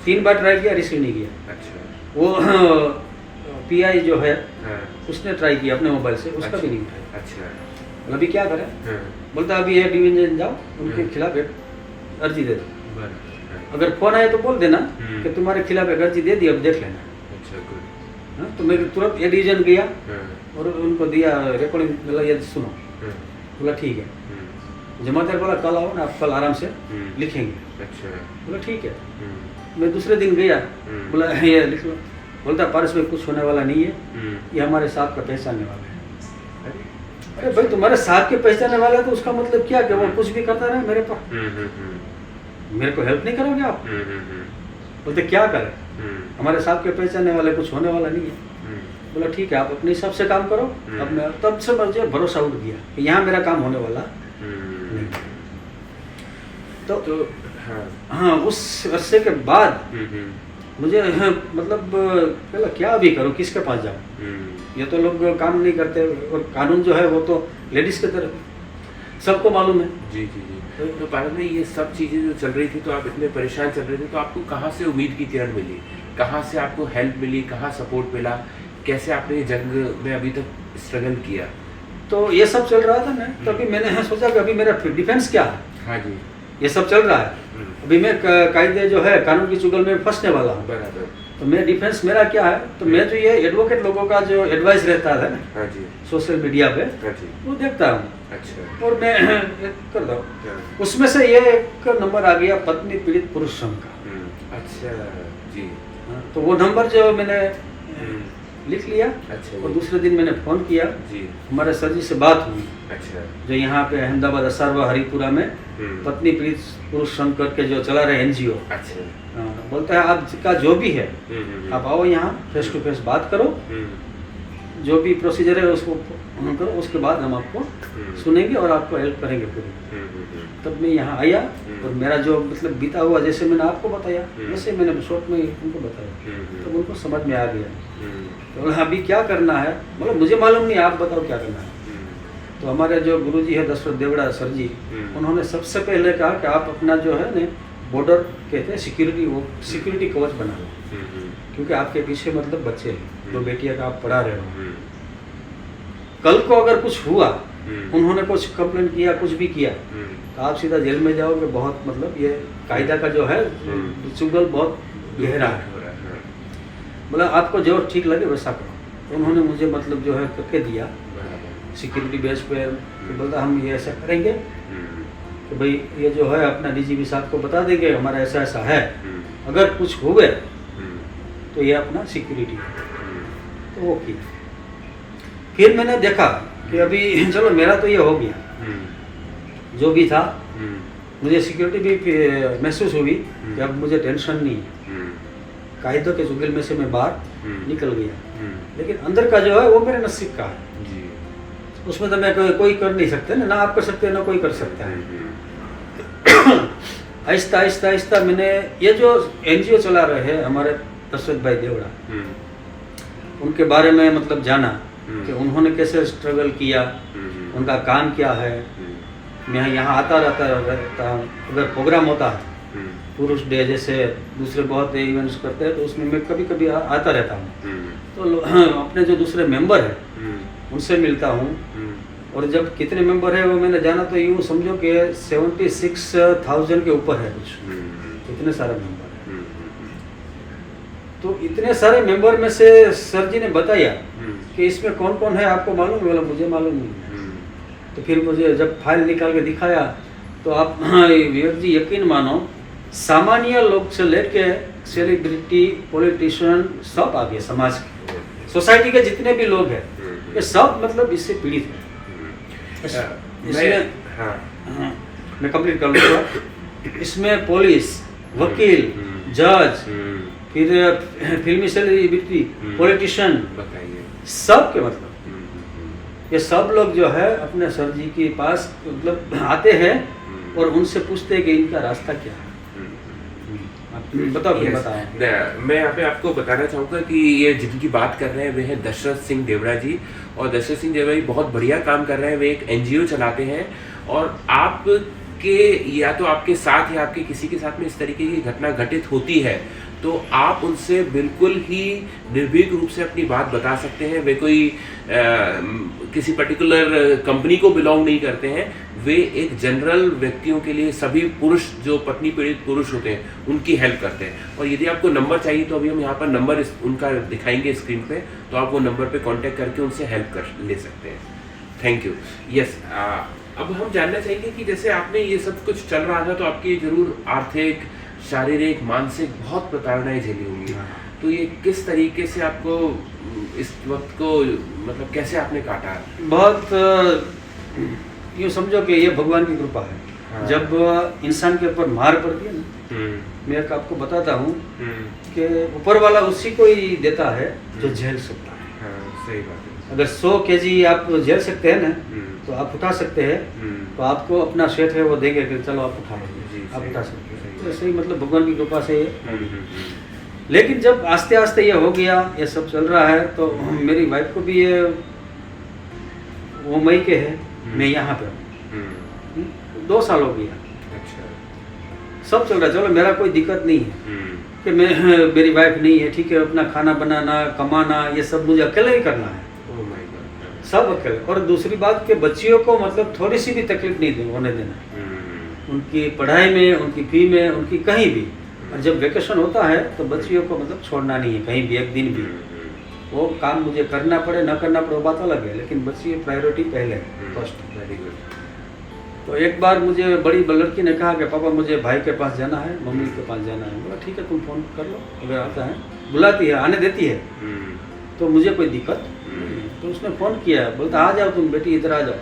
3 बार ट्राई किया, रिसीव नहीं किया। अच्छा, वो PI जो है उसने ट्राई किया अपने मोबाइल से, उसका भी नहीं उठाया। अच्छा, बोले अभी क्या करें, बोलता अभी ये डिवीजन जाओ, उनके खिलाफ एक अर्जी दे दो, अगर फ़ोन आए तो बोल देना कि तुम्हारे खिलाफ एक अर्जी दे दी, अब देख लेना। अच्छा, तो मैं तुरंत ये डिवीजन गया और उनको दिया रिकॉर्डिंग, बोला ये सुनो। बोला ठीक है, जमादार बोला कल आओ ना, आप कल आराम से लिखेंगे। अच्छा, बोला ठीक है। मैं दूसरे दिन गया, बोला ये लिख लो। बोलता पारस में कुछ होने वाला नहीं है, ये हमारे साहब का पहचानने वाला है। अरे भाई तुम्हारे साहब के पहचानने वाला है तो उसका मतलब क्या कि वो कुछ भी करता रहे मेरे पास, मेरे को हेल्प नहीं करोगे आप? बोलते क्या करें, हमारे साहब के पहचानने वाले कुछ होने वाला नहीं है। बोला ठीक है, आप अपने हिसाब से काम करो। अब मैं तब से मुझे भरोसा उठ गया कि यहाँ मेरा काम होने वाला नहीं। तो हाँ, उस अरसे के बाद मुझे मतलब पहले क्या भी करूँ, किसके पास जाऊँ, ये तो लोग काम नहीं करते, और कानून जो है वो तो लेडीज़ की तरफ सबको मालूम है। जी जी जी। तो पारस में ये सब चीज़ें जो चल रही थी, तो आप इतने परेशान चल रहे थे, तो आपको कहाँ से उम्मीद की किरण मिली, कहाँ से आपको हेल्प मिली, कहाँ सपोर्ट मिला, कैसे आपने जंग में अभी तक स्ट्रगल किया? तो ये सब चल रहा था ना, तो अभी मैंने सोचा कि अभी मेरा डिफेंस क्या है। हाँ जी, ये सब चल रहा है, अभी मैं कायदे जो है कानून की चुगल में फंसने वाला हूँ। बराबर, तो मैं डिफेंस मेरा क्या है, तो मैं जो ये एडवोकेट लोगों का जो एडवाइस रहता है ना, हाँ जी, सोशल मीडिया पे, हाँ जी, वो देखता हूँ। अच्छा, और मैं कर दो, उसमें से ये एक नंबर आ गया पत्नी पीड़ित पुरुष संघ का। अच्छा जी, तो वो नंबर जो मैंने लिख लिया। अच्छा, और दूसरे दिन मैंने फ़ोन किया जी, हमारे सर जी से बात हुई। अच्छा, जो यहाँ पे अहमदाबाद असारवा हरिपुरा में पत्नी पीड़ित पुरुष संघ करके जो चला रहे NGO। अच्छा, बोलता है आपका जो भी है आप आओ यहाँ, फेस टू फेस बात करो, जो भी प्रोसीजर है उसको करो, उसके बाद हम आपको सुनेंगे और आपको हेल्प करेंगे पूरी। तब मैं यहाँ आया और मेरा जो मतलब बीता हुआ, जैसे मैंने आपको बताया वैसे मैंने शॉर्ट में उनको बताया, तब उनको समझ में आ गया। तो अभी क्या करना है, मतलब मुझे मालूम नहीं, आप बताओ क्या करना है। तो हमारे जो गुरुजी है दशरथ देवड़ा सर जी, उन्होंने सबसे पहले कहा कि आप अपना जो है ना बॉर्डर कहते हैं सिक्योरिटी, वो सिक्योरिटी कवच बना लो, क्योंकि आपके पीछे मतलब बच्चे हैं, दो बेटियां का आप पढ़ा रहे हो। कल को अगर कुछ हुआ, उन्होंने कुछ कंप्लेंट किया, कुछ भी किया, तो आप सीधा जेल में जाओगे। बहुत मतलब ये कायदा का जो है चुगल बहुत गहरा है। बोला आपको जो ठीक लगे वैसा करो। तो उन्होंने मुझे मतलब जो है करके दिया सिक्योरिटी बेस पे, तो बोलता हम ये ऐसा करेंगे कि भाई ये जो है अपना DGP साहब को बता देंगे हमारा ऐसा ऐसा है, अगर कुछ हुए तो ये अपना सिक्योरिटी है। तो वो किया। फिर मैंने देखा कि अभी चलो मेरा तो ये हो गया, जो भी था, मुझे सिक्योरिटी भी महसूस हुई कि अब मुझे टेंशन नहीं है, कायदों के चुगल में से मैं बाहर निकल गया। लेकिन अंदर का जो है वो मेरे नसीब का है, उसमें तो मैं कोई कर नहीं सकते ना आप कर सकते ना कोई कर सकता है। आहिस्ता आहिस्ता आहिस्ता मैंने ये जो NGO चला रहे हैं हमारे दशरथ भाई देवड़ा, उनके बारे में मतलब जाना कि उन्होंने कैसे स्ट्रगल किया, उनका काम क्या है। मैं यहाँ आता रहता हूँ, अगर प्रोग्राम होता है पुरुष डे जैसे दूसरे बहुत इवेंट्स करते हैं तो उसमें मैं कभी कभी आता रहता हूँ। तो अपने जो दूसरे मेंबर हैं उनसे मिलता हूँ, और जब कितने मेंबर है वो मैंने जाना तो यूँ समझो कि 76,000 के ऊपर है कुछ, इतने सारे मेंबर हैं। तो इतने सारे मेंबर में से सर जी ने बताया कि इसमें कौन कौन है आपको मालूम है? बोला मुझे मालूम नहीं। तो फिर मुझे जब फाइल निकाल के दिखाया तो आप विवेक जी यकीन मानो, सामान्य लोग से लेके सेलिब्रिटी, पॉलिटिशियन सब आ गए, समाज के, सोसाइटी के जितने भी लोग हैं ये सब मतलब इससे पीड़ित हैं। मैं कंप्लीट कर लूँगा। इसमें पुलिस, वकील, जज, फिर फिल्मी सेलिब्रिटी, पॉलिटिशियन, सब के मतलब ये सब लोग जो है अपने सर जी के पास मतलब आते हैं और उनसे पूछते हैं कि इनका रास्ता क्या है। बताओ। मैं यहाँ पे आपको बताना चाहूँगा कि ये जिनकी बात कर रहे हैं वे हैं दशरथ सिंह देवड़ा जी, और दशरथ सिंह देवड़ा जी बहुत बढ़िया काम कर रहे हैं। वे एक NGO चलाते हैं, और आपके या तो आपके साथ या आपके किसी के साथ में इस तरीके की घटना घटित होती है तो आप उनसे बिल्कुल ही निर्भीक रूप से अपनी बात बता सकते हैं। वे कोई किसी पर्टिकुलर कंपनी को बिलोंग नहीं करते हैं, वे एक जनरल व्यक्तियों के लिए, सभी पुरुष जो पत्नी पीड़ित पुरुष होते हैं उनकी हेल्प करते हैं। और यदि आपको नंबर चाहिए तो अभी हम यहाँ पर नंबर उनका दिखाएंगे स्क्रीन पे, तो आप वो नंबर पे कांटेक्ट करके उनसे हेल्प कर ले सकते हैं। Thank you. यस, अब हम जानना चाहेंगे कि जैसे आपने ये सब कुछ चल रहा था तो आपकी जरूर आर्थिक, शारीरिक, मानसिक बहुत प्रताड़नाएं झेली होंगी। तो ये किस तरीके से आपको इस वक्त को मतलब कैसे आपने काटा? बहुत यूँ समझो कि ये भगवान की कृपा है। जब इंसान के ऊपर मार पड़ती है ना, मैं आपको बताता हूँ कि ऊपर वाला उसी को ही देता है जो झेल सकता है। सही बात है। अगर 100 kg आप झेल सकते हैं ना तो आप उठा सकते हैं, तो आपको अपना सेठ है वो देंगे कि चलो आप उठा लीजिए, आप उठा सकते हैं। तो ऐसे ही मतलब भगवान की कृपा से लेकिन जब आस्ते आस्ते ये हो गया, ये सब चल रहा है, तो मेरी वाइफ को भी ये वो मई के है, मैं यहाँ पे हूँ, 2 साल हो गया। अच्छा। सब चल रहा है, चलो मेरा कोई दिक्कत नहीं है कि मेरी वाइफ नहीं है, ठीक है, अपना खाना बनाना, कमाना, ये सब मुझे अकेले ही करना है। सब अकेले। और दूसरी बात कि बच्चियों को मतलब थोड़ी सी भी तकलीफ नहीं होने देना, उनकी पढ़ाई में, उनकी फी में, उनकी कहीं भी। और जब वेकेशन होता है तो बच्चियों को मतलब छोड़ना नहीं है कहीं भी, एक दिन भी। वो काम मुझे करना पड़े ना करना पड़े वो बात अलग है, लेकिन बच्ची प्रायोरिटी पहले फर्स्ट। Very good. तो एक बार मुझे बड़ी लड़की ने कहा कि पापा मुझे भाई के पास जाना है, मम्मी के पास जाना है। बोला ठीक है, तुम फ़ोन कर लो, अगर आता है बुलाती है, आने देती है, तो मुझे कोई दिक्कत। तो उसने फ़ोन किया, बोलता आ जाओ तुम बेटी, इधर आ जाओ,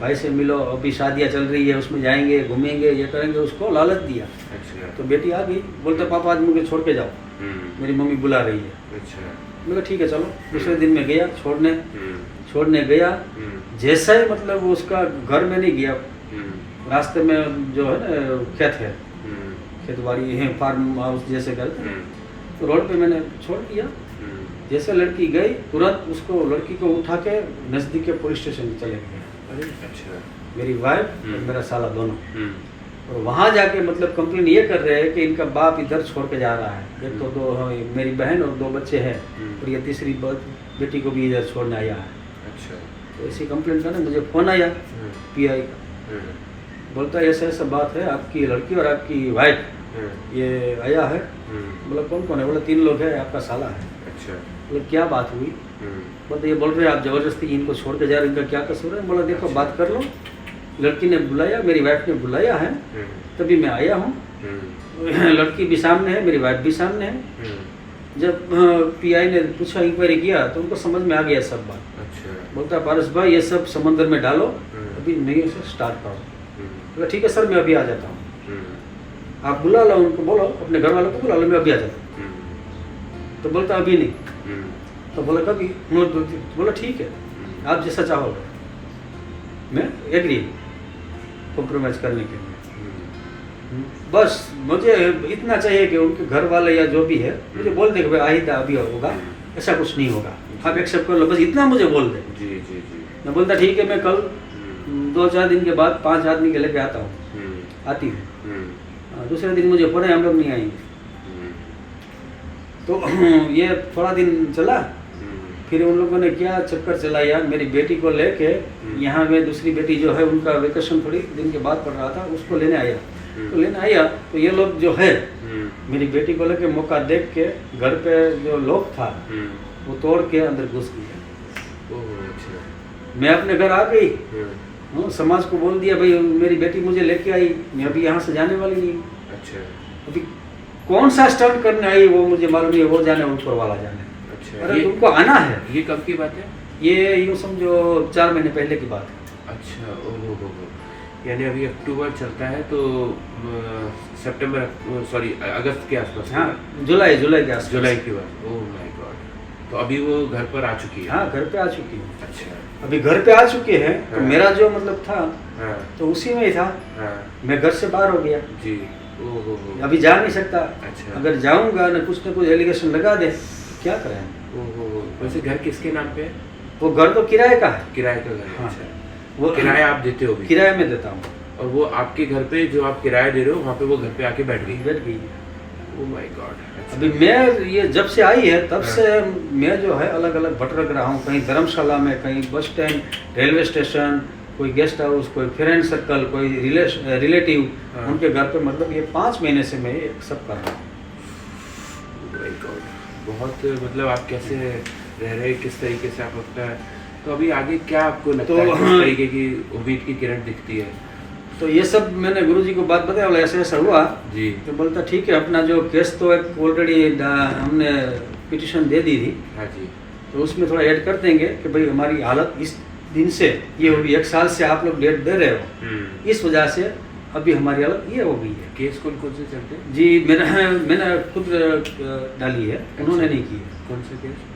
भाई से मिलो, अभी शादियाँ चल रही है, उसमें जाएंगे, घूमेंगे, ये करेंगे। उसको लालच दिया। अच्छा। तो बेटी आ गई, बोलता पापा आज मुझे छोड़ के जाओ, मेरी मम्मी बुला रही है। अच्छा। मैं ठीक है चलो। दूसरे दिन में गया छोड़ने गया। जैसा ही मतलब उसका घर में नहीं गया, रास्ते में जो है ना खेत है, खेतबाड़ी है, फार्म हाउस जैसे घर, तो रोड पे मैंने छोड़ दिया। जैसे लड़की गई तुरंत उसको, लड़की को उठा के नज़दीक के पुलिस स्टेशन चले गए। अच्छा। मेरी वाइफ और मेरा साला दोनों। और वहाँ जाके मतलब कंप्लेन ये कर रहे हैं कि इनका बाप इधर छोड़ के जा रहा है। एक तो 2 मेरी बहन और 2 बच्चे हैं, और ये तीसरी बेटी को भी इधर छोड़ने आया है। अच्छा। तो ऐसी कंप्लेन करने मुझे फ़ोन आया PI का, बोलता है ऐसा बात है, आपकी लड़की और आपकी वाइफ ये आया है। बोला कौन कौन है? बोला 3 लोग हैं, आपका साला है। अच्छा। बोला क्या बात हुई? बोलते ये बोल रहे हैं आप ज़बरदस्ती इनको छोड़ के जा रहे हैं, इनका क्या कसूर है? बोला देखो बात कर लो। लड़की ने बुलाया, मेरी वाइफ ने बुलाया है, तभी मैं आया हूँ। लड़की भी सामने है, मेरी वाइफ भी सामने है। जब PI ने पूछा, इंक्वायरी किया, तो उनको समझ में आ गया सब बात। अच्छा। बोलता पारस भाई ये सब समंदर में डालो, अभी नहीं से स्टार्ट करो। बोला ठीक है सर, मैं अभी आ जाता हूँ, आप बुला लो उनको, बोलो अपने घर वालों को बुला लो, मैं अभी आ जाता हूँ। तो बोलता अभी नहीं। तो बोला कभी? बोला ठीक है, आप जैसा चाहोगे, मैं एग्री कॉम्प्रोमाइज़ करने के लिए। बस मुझे इतना चाहिए कि उनके घर वाले या जो भी है मुझे बोल दे कि भाई आहिदा अभी होगा, ऐसा कुछ नहीं होगा, आप एक्सेप्ट कर लो, बस इतना मुझे बोल दे। जी जी जी। मैं बोलता ठीक है, मैं कल 2-4 दिन के बाद 5 आदमी के लेके आता हूँ, आती हूँ। दूसरे दिन मुझे पड़े हम लोग नहीं आएंगे। तो ये थोड़ा दिन चला, फिर उन लोगों ने क्या चक्कर चलाया, मेरी बेटी को लेके यहाँ में दूसरी बेटी जो है उनका वेकेशन थोड़ी दिन के बाद पड़ रहा था, उसको लेने आया। तो लेने आया तो ये लोग जो है मेरी बेटी को लेके मौका देख के घर पे जो लोग था वो तोड़ के अंदर घुस गया। मैं अपने घर आ गई, समाज को बोल दिया भाई मेरी बेटी मुझे लेके आई, मैं अभी यहाँ से जाने वाली नहीं। अच्छा। अभी कौन सा स्टंट करने आई वो मुझे मालूम नहीं है, वो जाने ऊपर वाला जाने। अच्छा। अरे तुमको आना है। ये कब की बात है? ये यूँ समझो 4 महीने पहले की बात है। अच्छा। ओहो हो, यानी अभी अक्टूबर चलता है तो सितंबर सॉरी अगस्त के आसपास। हाँ, जुलाई के आसपास। जुलाई की बात। Oh my God. तो अभी वो घर पर आ चुकी है? हाँ, घर पे आ चुकी है। अच्छा। अभी घर पे आ चुके हैं। तो हाँ। मेरा जो मतलब था हाँ। तो उसी में ही था। हाँ। मैं घर से बाहर हो गया। जी। ओहो हो। अभी जा नहीं सकता। अच्छा। अगर जाऊंगा ना कुछ एलिगेशन लगा दे, क्या करें। ओहो हो। वैसे घर किसके नाम पे है? वो घर तो किराए का है। किराए का घर है। हाँ। अच्छा। वो किराया आप देते हो भी? किराए में देता हूँ। और वो आपके घर पे जो आप किराया दे रहे हो वहाँ पे वो घर पे आके बैठ गई? Oh my God. अभी मैं ये जब से आई है तब हाँ। से मैं जो है अलग अलग भटक रहा हूँ, कहीं धर्मशाला में, कहीं बस स्टैंड, रेलवे स्टेशन, कोई गेस्ट हाउस, कोई फ्रेंड सर्कल, कोई रिलेटिव, हाँ। उनके घर पे। मतलब ये 5 महीने से मैं ये सब कर रहा हूँ। Oh my God, बहुत मतलब आप कैसे रह रहे, किस तरीके से आप अपना, तो अभी आगे क्या आपको लगता है, किस तरीके की उम्मीद की किरण दिखती है? तो ये सब मैंने गुरुजी को बात बताया, बोला ऐसा ऐसा हुआ। जी। तो बोलता ठीक है, अपना जो केस तो एक ऑलरेडी हमने पिटिशन दे दी थी, हाँ जी। तो उसमें थोड़ा ऐड कर देंगे कि भाई हमारी हालत इस दिन से ये होगी, 1 साल से आप लोग डेट दे रहे हो, इस वजह से अभी हमारी हालत ये हो गई है। केस कौन कौन से चलते हैं? जी मैंने खुद डाली है, उन्होंने नहीं की है। कौन से केस?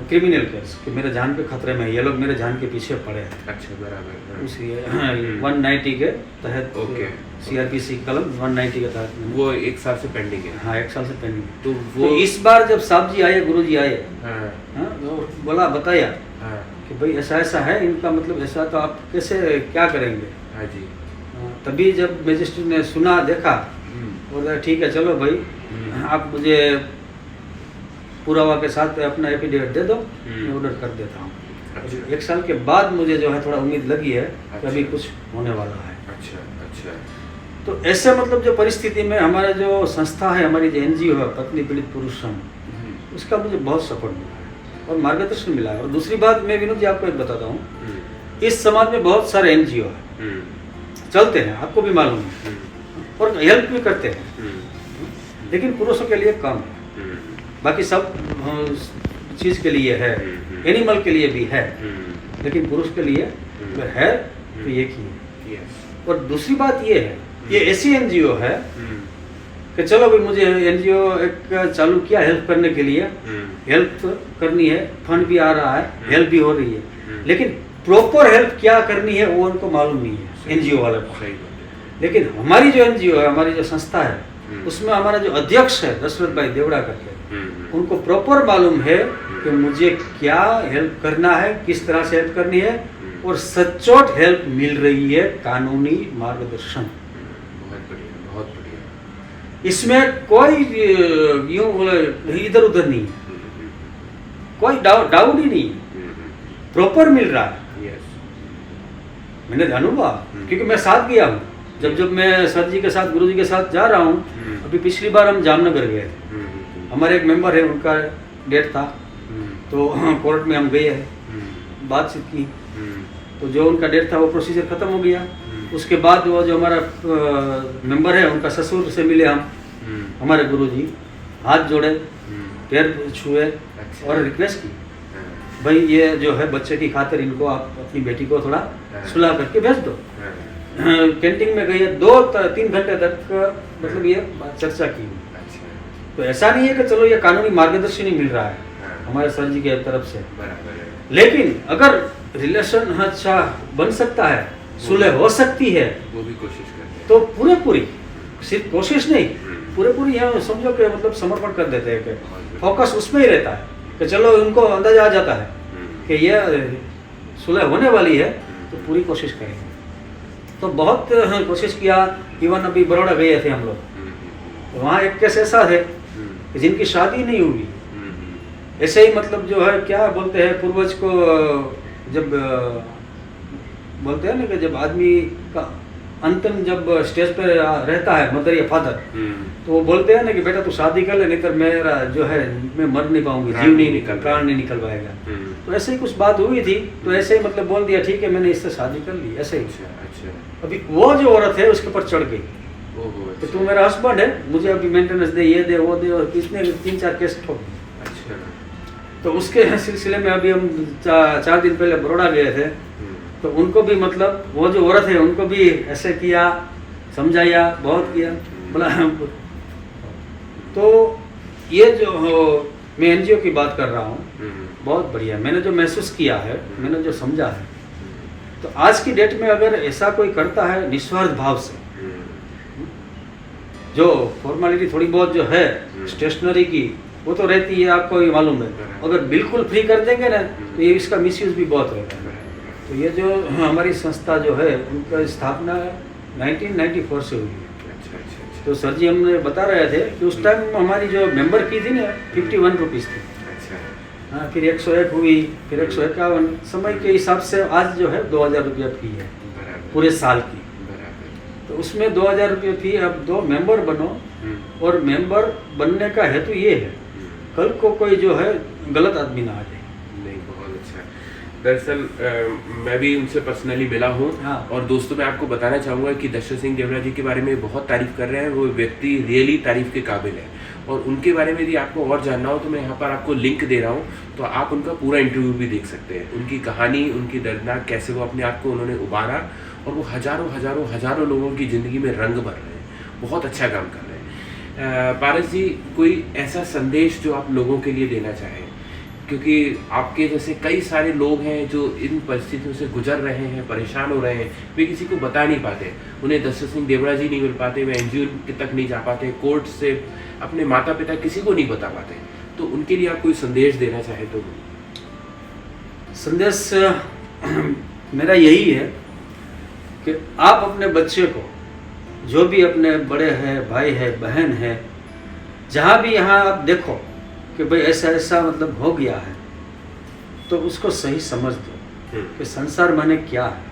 क्रिमिनल केस कि मेरे जान पे खतरे में है, ये लोग मेरे जान के पीछे पड़े हैं। अच्छा, बराबर। उसी 190 के तहत, ओके। CRPC कलम 190 के तहत वो 1 साल से पेंडिंग है? हाँ, 1 साल से पेंडिंग। तो तो वो इस बार जब साहब जी आए, गुरु जी आए, हाँ हाँ, तो बोला बताया हाँ कि भाई ऐसा ऐसा है, इनका मतलब ऐसा, तो आप कैसे क्या करेंगे। हाँ जी। तभी जब मजिस्ट्रेट ने सुना देखा, बोला ठीक है चलो भाई, आप मुझे पुरावा के साथ अपना एफिडेविट दे दो, मैं ऑर्डर कर देता हूँ। अच्छा। 1 साल के बाद मुझे जो है थोड़ा उम्मीद लगी है कि अभी अच्छा। कुछ होने वाला है। अच्छा अच्छा। तो ऐसे मतलब जो परिस्थिति में हमारा जो संस्था है, हमारी जो NGO है पत्नी पीड़ित पुरुष संघ, उसका मुझे बहुत सपोर्ट मिला है और मार्गदर्शन मिला है। और दूसरी बात मैं विनोद जी आपको एक बताता हूँ, इस समाज में बहुत सारे NGO है, चलते हैं, आपको भी मालूम है, और हेल्प भी करते हैं, लेकिन पुरुषों के लिए कम है। बाकी सब चीज़ के लिए है, एनिमल के लिए भी है, लेकिन पुरुष के लिए अगर है तो एक ही है। और दूसरी बात ये है, ये ऐसी NGO है कि चलो भाई मुझे NGO एक चालू किया हेल्प करने के लिए, हेल्प करनी है, फंड भी आ रहा है, हेल्प भी हो रही है, लेकिन प्रॉपर हेल्प क्या करनी है वो उनको मालूम नहीं है NGO वाले को। लेकिन हमारी जो NGO है, हमारी जो संस्था है, उसमें हमारा जो अध्यक्ष है दशरथ भाई देवड़ा करके, उनको प्रॉपर मालूम है कि मुझे क्या हेल्प करना है, किस तरह से हेल्प करनी है, और सचोट हेल्प मिल रही है, कानूनी मार्गदर्शन। बहुत बढ़िया, बहुत बढ़िया। इसमें कोई यूं बोले इधर उधर नहीं, कोई डाउट ही नहीं, प्रॉपर मिल रहा है। मैंने अनुभव, क्योंकि मैं साथ गया हूँ, जब मैं सर जी के साथ, गुरु जी के साथ जा रहा हूँ। अभी पिछली बार हम जामनगर गए थे, हमारे एक मेंबर है, उनका डेट था, तो कोर्ट में हम गए हैं, बातचीत की, तो जो उनका डेट था वो प्रोसीजर खत्म हो गया। उसके बाद वो जो हमारा मेंबर है, उनका ससुर से मिले हम, हमारे गुरु जी, हाथ जोड़े, पैर छुए और रिक्वेस्ट की, भाई ये जो है बच्चे की खातिर इनको आप अपनी बेटी को थोड़ा सुलह करके भेज दो। कैंटीन में गए, 2-3 घंटे तक मतलब ये चर्चा की। तो ऐसा नहीं है कि चलो ये कानूनी मार्गदर्शन ही मिल रहा है हमारे सर जी की तरफ से, लेकिन अगर रिलेशन अच्छा बन सकता है, सुलह हो सकती है, वो भी कोशिश करते हैं, तो पूरी सिर्फ कोशिश नहीं, पूरी यहाँ समझो कि मतलब समर्पण कर देते हैं कि फोकस उसमें ही रहता है कि चलो उनको अंदाजा आ जाता है कि ये सुलह होने वाली है तो पूरी कोशिश करेंगे। तो बहुत कोशिश किया। इवन अभी बड़ौदा गए थे हम लोग, तो वहाँ एक केस ऐसा है कि जिनकी शादी नहीं हुई, ऐसे ही मतलब जो है क्या बोलते हैं पूर्वज को, जब बोलते हैं ना कि जब आदमी का अंतिम जब स्टेज पे रहता है मदर या फादर, तो वो बोलते हैं ना कि बेटा तू शादी कर ले, नहीं तो मेरा जो है मैं मर नहीं पाऊंगी, जीव नहीं निकल, प्राण नहीं निकल पाएगा। तो ऐसे ही कुछ बात हुई थी, तो ऐसे ही मतलब बोल दिया ठीक है मैंने इससे शादी कर ली, ऐसे ही। अच्छा। अभी वो जो औरत है उसके ऊपर चढ़ गई कि तू मेरा हस्बैंड है, मुझे अभी मेंटेनेंस दे, ये दे वो दे, और इसने 3-4 केस ठोक दिए। अच्छा। तो उसके सिलसिले में अभी हम 4 दिन पहले बड़ौदा गए थे, तो उनको भी मतलब वो जो औरत है उनको भी ऐसे किया, समझाया, बहुत किया, बोला। तो ये जो मैं एनजीओ की बात कर रहा हूँ, बहुत बढ़िया। मैंने जो महसूस किया है, मैंने जो समझा है, तो आज की डेट में अगर ऐसा कोई करता है निस्वार्थ भाव से, जो फॉर्मेलिटी थोड़ी बहुत जो है स्टेशनरी की वो तो रहती है, आपको ये मालूम है, अगर बिल्कुल फ्री कर देंगे ना तो ये इसका मिसयूज भी बहुत रहता है। तो ये जो हमारी संस्था जो है उनका स्थापना 1994 से हुई है। अच्छा। तो सर जी हमने बता रहे थे कि उस टाइम हमारी जो मेंबर की थी ना 51 रुपीज़ थी। अच्छा। हाँ, फिर 101 हुई, फिर 151, समय के हिसाब से आज जो है 2000 रुपया फी है पूरे साल की। तो उसमें 2000 रुपये फी, अब 2 मेंबर बनो, और मेंबर बनने का हेतु ये है कल को कोई जो है गलत आदमी ना आ जाए। नहीं, बहुत अच्छा। दरअसल मैं भी उनसे पर्सनली मिला हूँ। हाँ। और दोस्तों मैं आपको बताना चाहूँगा कि दशरथ सिंह देवड़ा जी के बारे में बहुत तारीफ़ कर रहे हैं, वो व्यक्ति रियली तारीफ़ के काबिल है। और उनके बारे में यदि आपको और जानना हो तो मैं यहाँ पर आपको लिंक दे रहा हूँ, तो आप उनका पूरा इंटरव्यू भी देख सकते हैं। उनकी कहानी, उनकी दर्दनाक कैसे वो अपने आप को उन्होंने उबारा, और वो हज़ारों लोगों की ज़िंदगी में रंग भर रहे हैं, बहुत अच्छा काम कर रहे हैं। पारस जी, कोई ऐसा संदेश जो आप लोगों के लिए देना चाहें, क्योंकि आपके जैसे कई सारे लोग हैं जो इन परिस्थितियों से गुजर रहे हैं, परेशान हो रहे हैं, वे किसी को बता नहीं पाते, उन्हें दशरथ सिंह देवड़ा जी नहीं मिल पाते, वे एनजीओ तक नहीं जा पाते, कोर्ट से अपने माता पिता किसी को नहीं बता पाते, तो उनके लिए आप कोई संदेश देना चाहें तो? संदेश मेरा यही है कि आप अपने बच्चे को, जो भी अपने बड़े हैं, भाई है, बहन है, जहाँ भी यहाँ आप देखो कि भाई ऐसा मतलब हो गया है, तो उसको सही समझ दो कि संसार माने क्या है,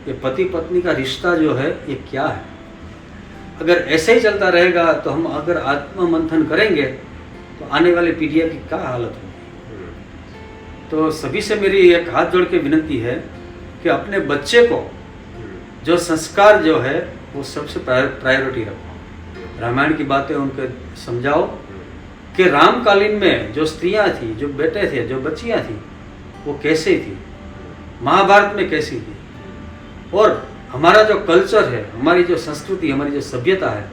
ये पति पत्नी का रिश्ता जो है ये क्या है। अगर ऐसे ही चलता रहेगा तो हम अगर आत्ममंथन करेंगे तो आने वाली पीढ़ियाँ की क्या हालत होगी। तो सभी से मेरी एक हाथ जोड़ के विनती है कि अपने बच्चे को जो संस्कार जो है वो सबसे प्रायोरिटी रखो। रामायण की बातें उनको समझाओ कि रामकालीन में जो स्त्रियां थी, जो बेटे थे, जो बच्चियां थी, वो कैसे थी, महाभारत में कैसी थी, और हमारा जो कल्चर है, हमारी जो संस्कृति, हमारी जो सभ्यता है,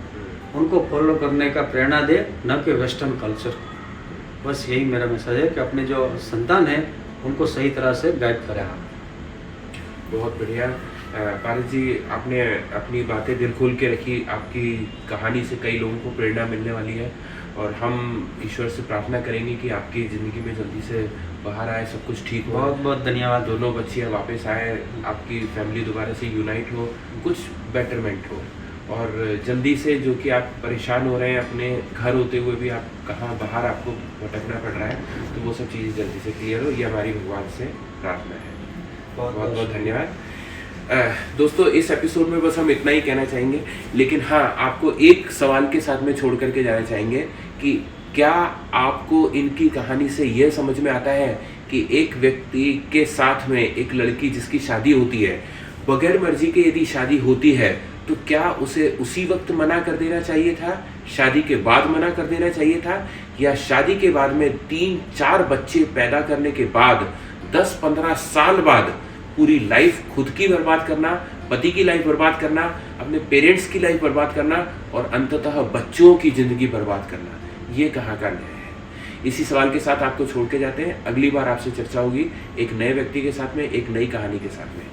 उनको फॉलो करने का प्रेरणा दे, न कि वेस्टर्न कल्चर को। बस यही मेरा मैसेज है कि अपने जो संतान है उनको सही तरह से गाइड करें आप। बहुत बढ़िया पारस जी, आपने अपनी बातें दिल खोल के रखी। आपकी कहानी से कई लोगों को प्रेरणा मिलने वाली है, और हम ईश्वर से प्रार्थना करेंगे कि आपकी ज़िंदगी में जल्दी से बाहर आए, सब कुछ ठीक हो। बहुत बहुत धन्यवाद। दोनों बच्चियाँ वापस आए, आपकी फैमिली दोबारा से यूनाइट हो, कुछ बेटरमेंट हो, और जल्दी से जो कि आप परेशान हो रहे हैं अपने घर होते हुए भी, आप कहाँ बाहर आपको भटकना पड़ रहा है, तो वो सब चीज़ें जल्दी से क्लियर हो, ये हमारी भगवान से प्रार्थना है। बहुत बहुत धन्यवाद। दोस्तों, इस एपिसोड में बस हम इतना ही कहना चाहेंगे, लेकिन हाँ, आपको एक सवाल के साथ में छोड़ करके जाना चाहेंगे कि क्या आपको इनकी कहानी से यह समझ में आता है कि एक व्यक्ति के साथ में एक लड़की जिसकी शादी होती है, बगैर मर्जी के यदि शादी होती है, तो क्या उसे उसी वक्त मना कर देना चाहिए था, शादी के बाद मना कर देना चाहिए था, या शादी के बाद में 3-4 बच्चे पैदा करने के बाद 10-15 साल बाद पूरी लाइफ खुद की बर्बाद करना, पति की लाइफ बर्बाद करना, अपने पेरेंट्स की लाइफ बर्बाद करना, और अंततः बच्चों की ज़िंदगी बर्बाद करना, ये कहाँ का न्याय है? इसी सवाल के साथ आपको छोड़ के जाते हैं। अगली बार आपसे चर्चा होगी एक नए व्यक्ति के साथ में, एक नई कहानी के साथ में।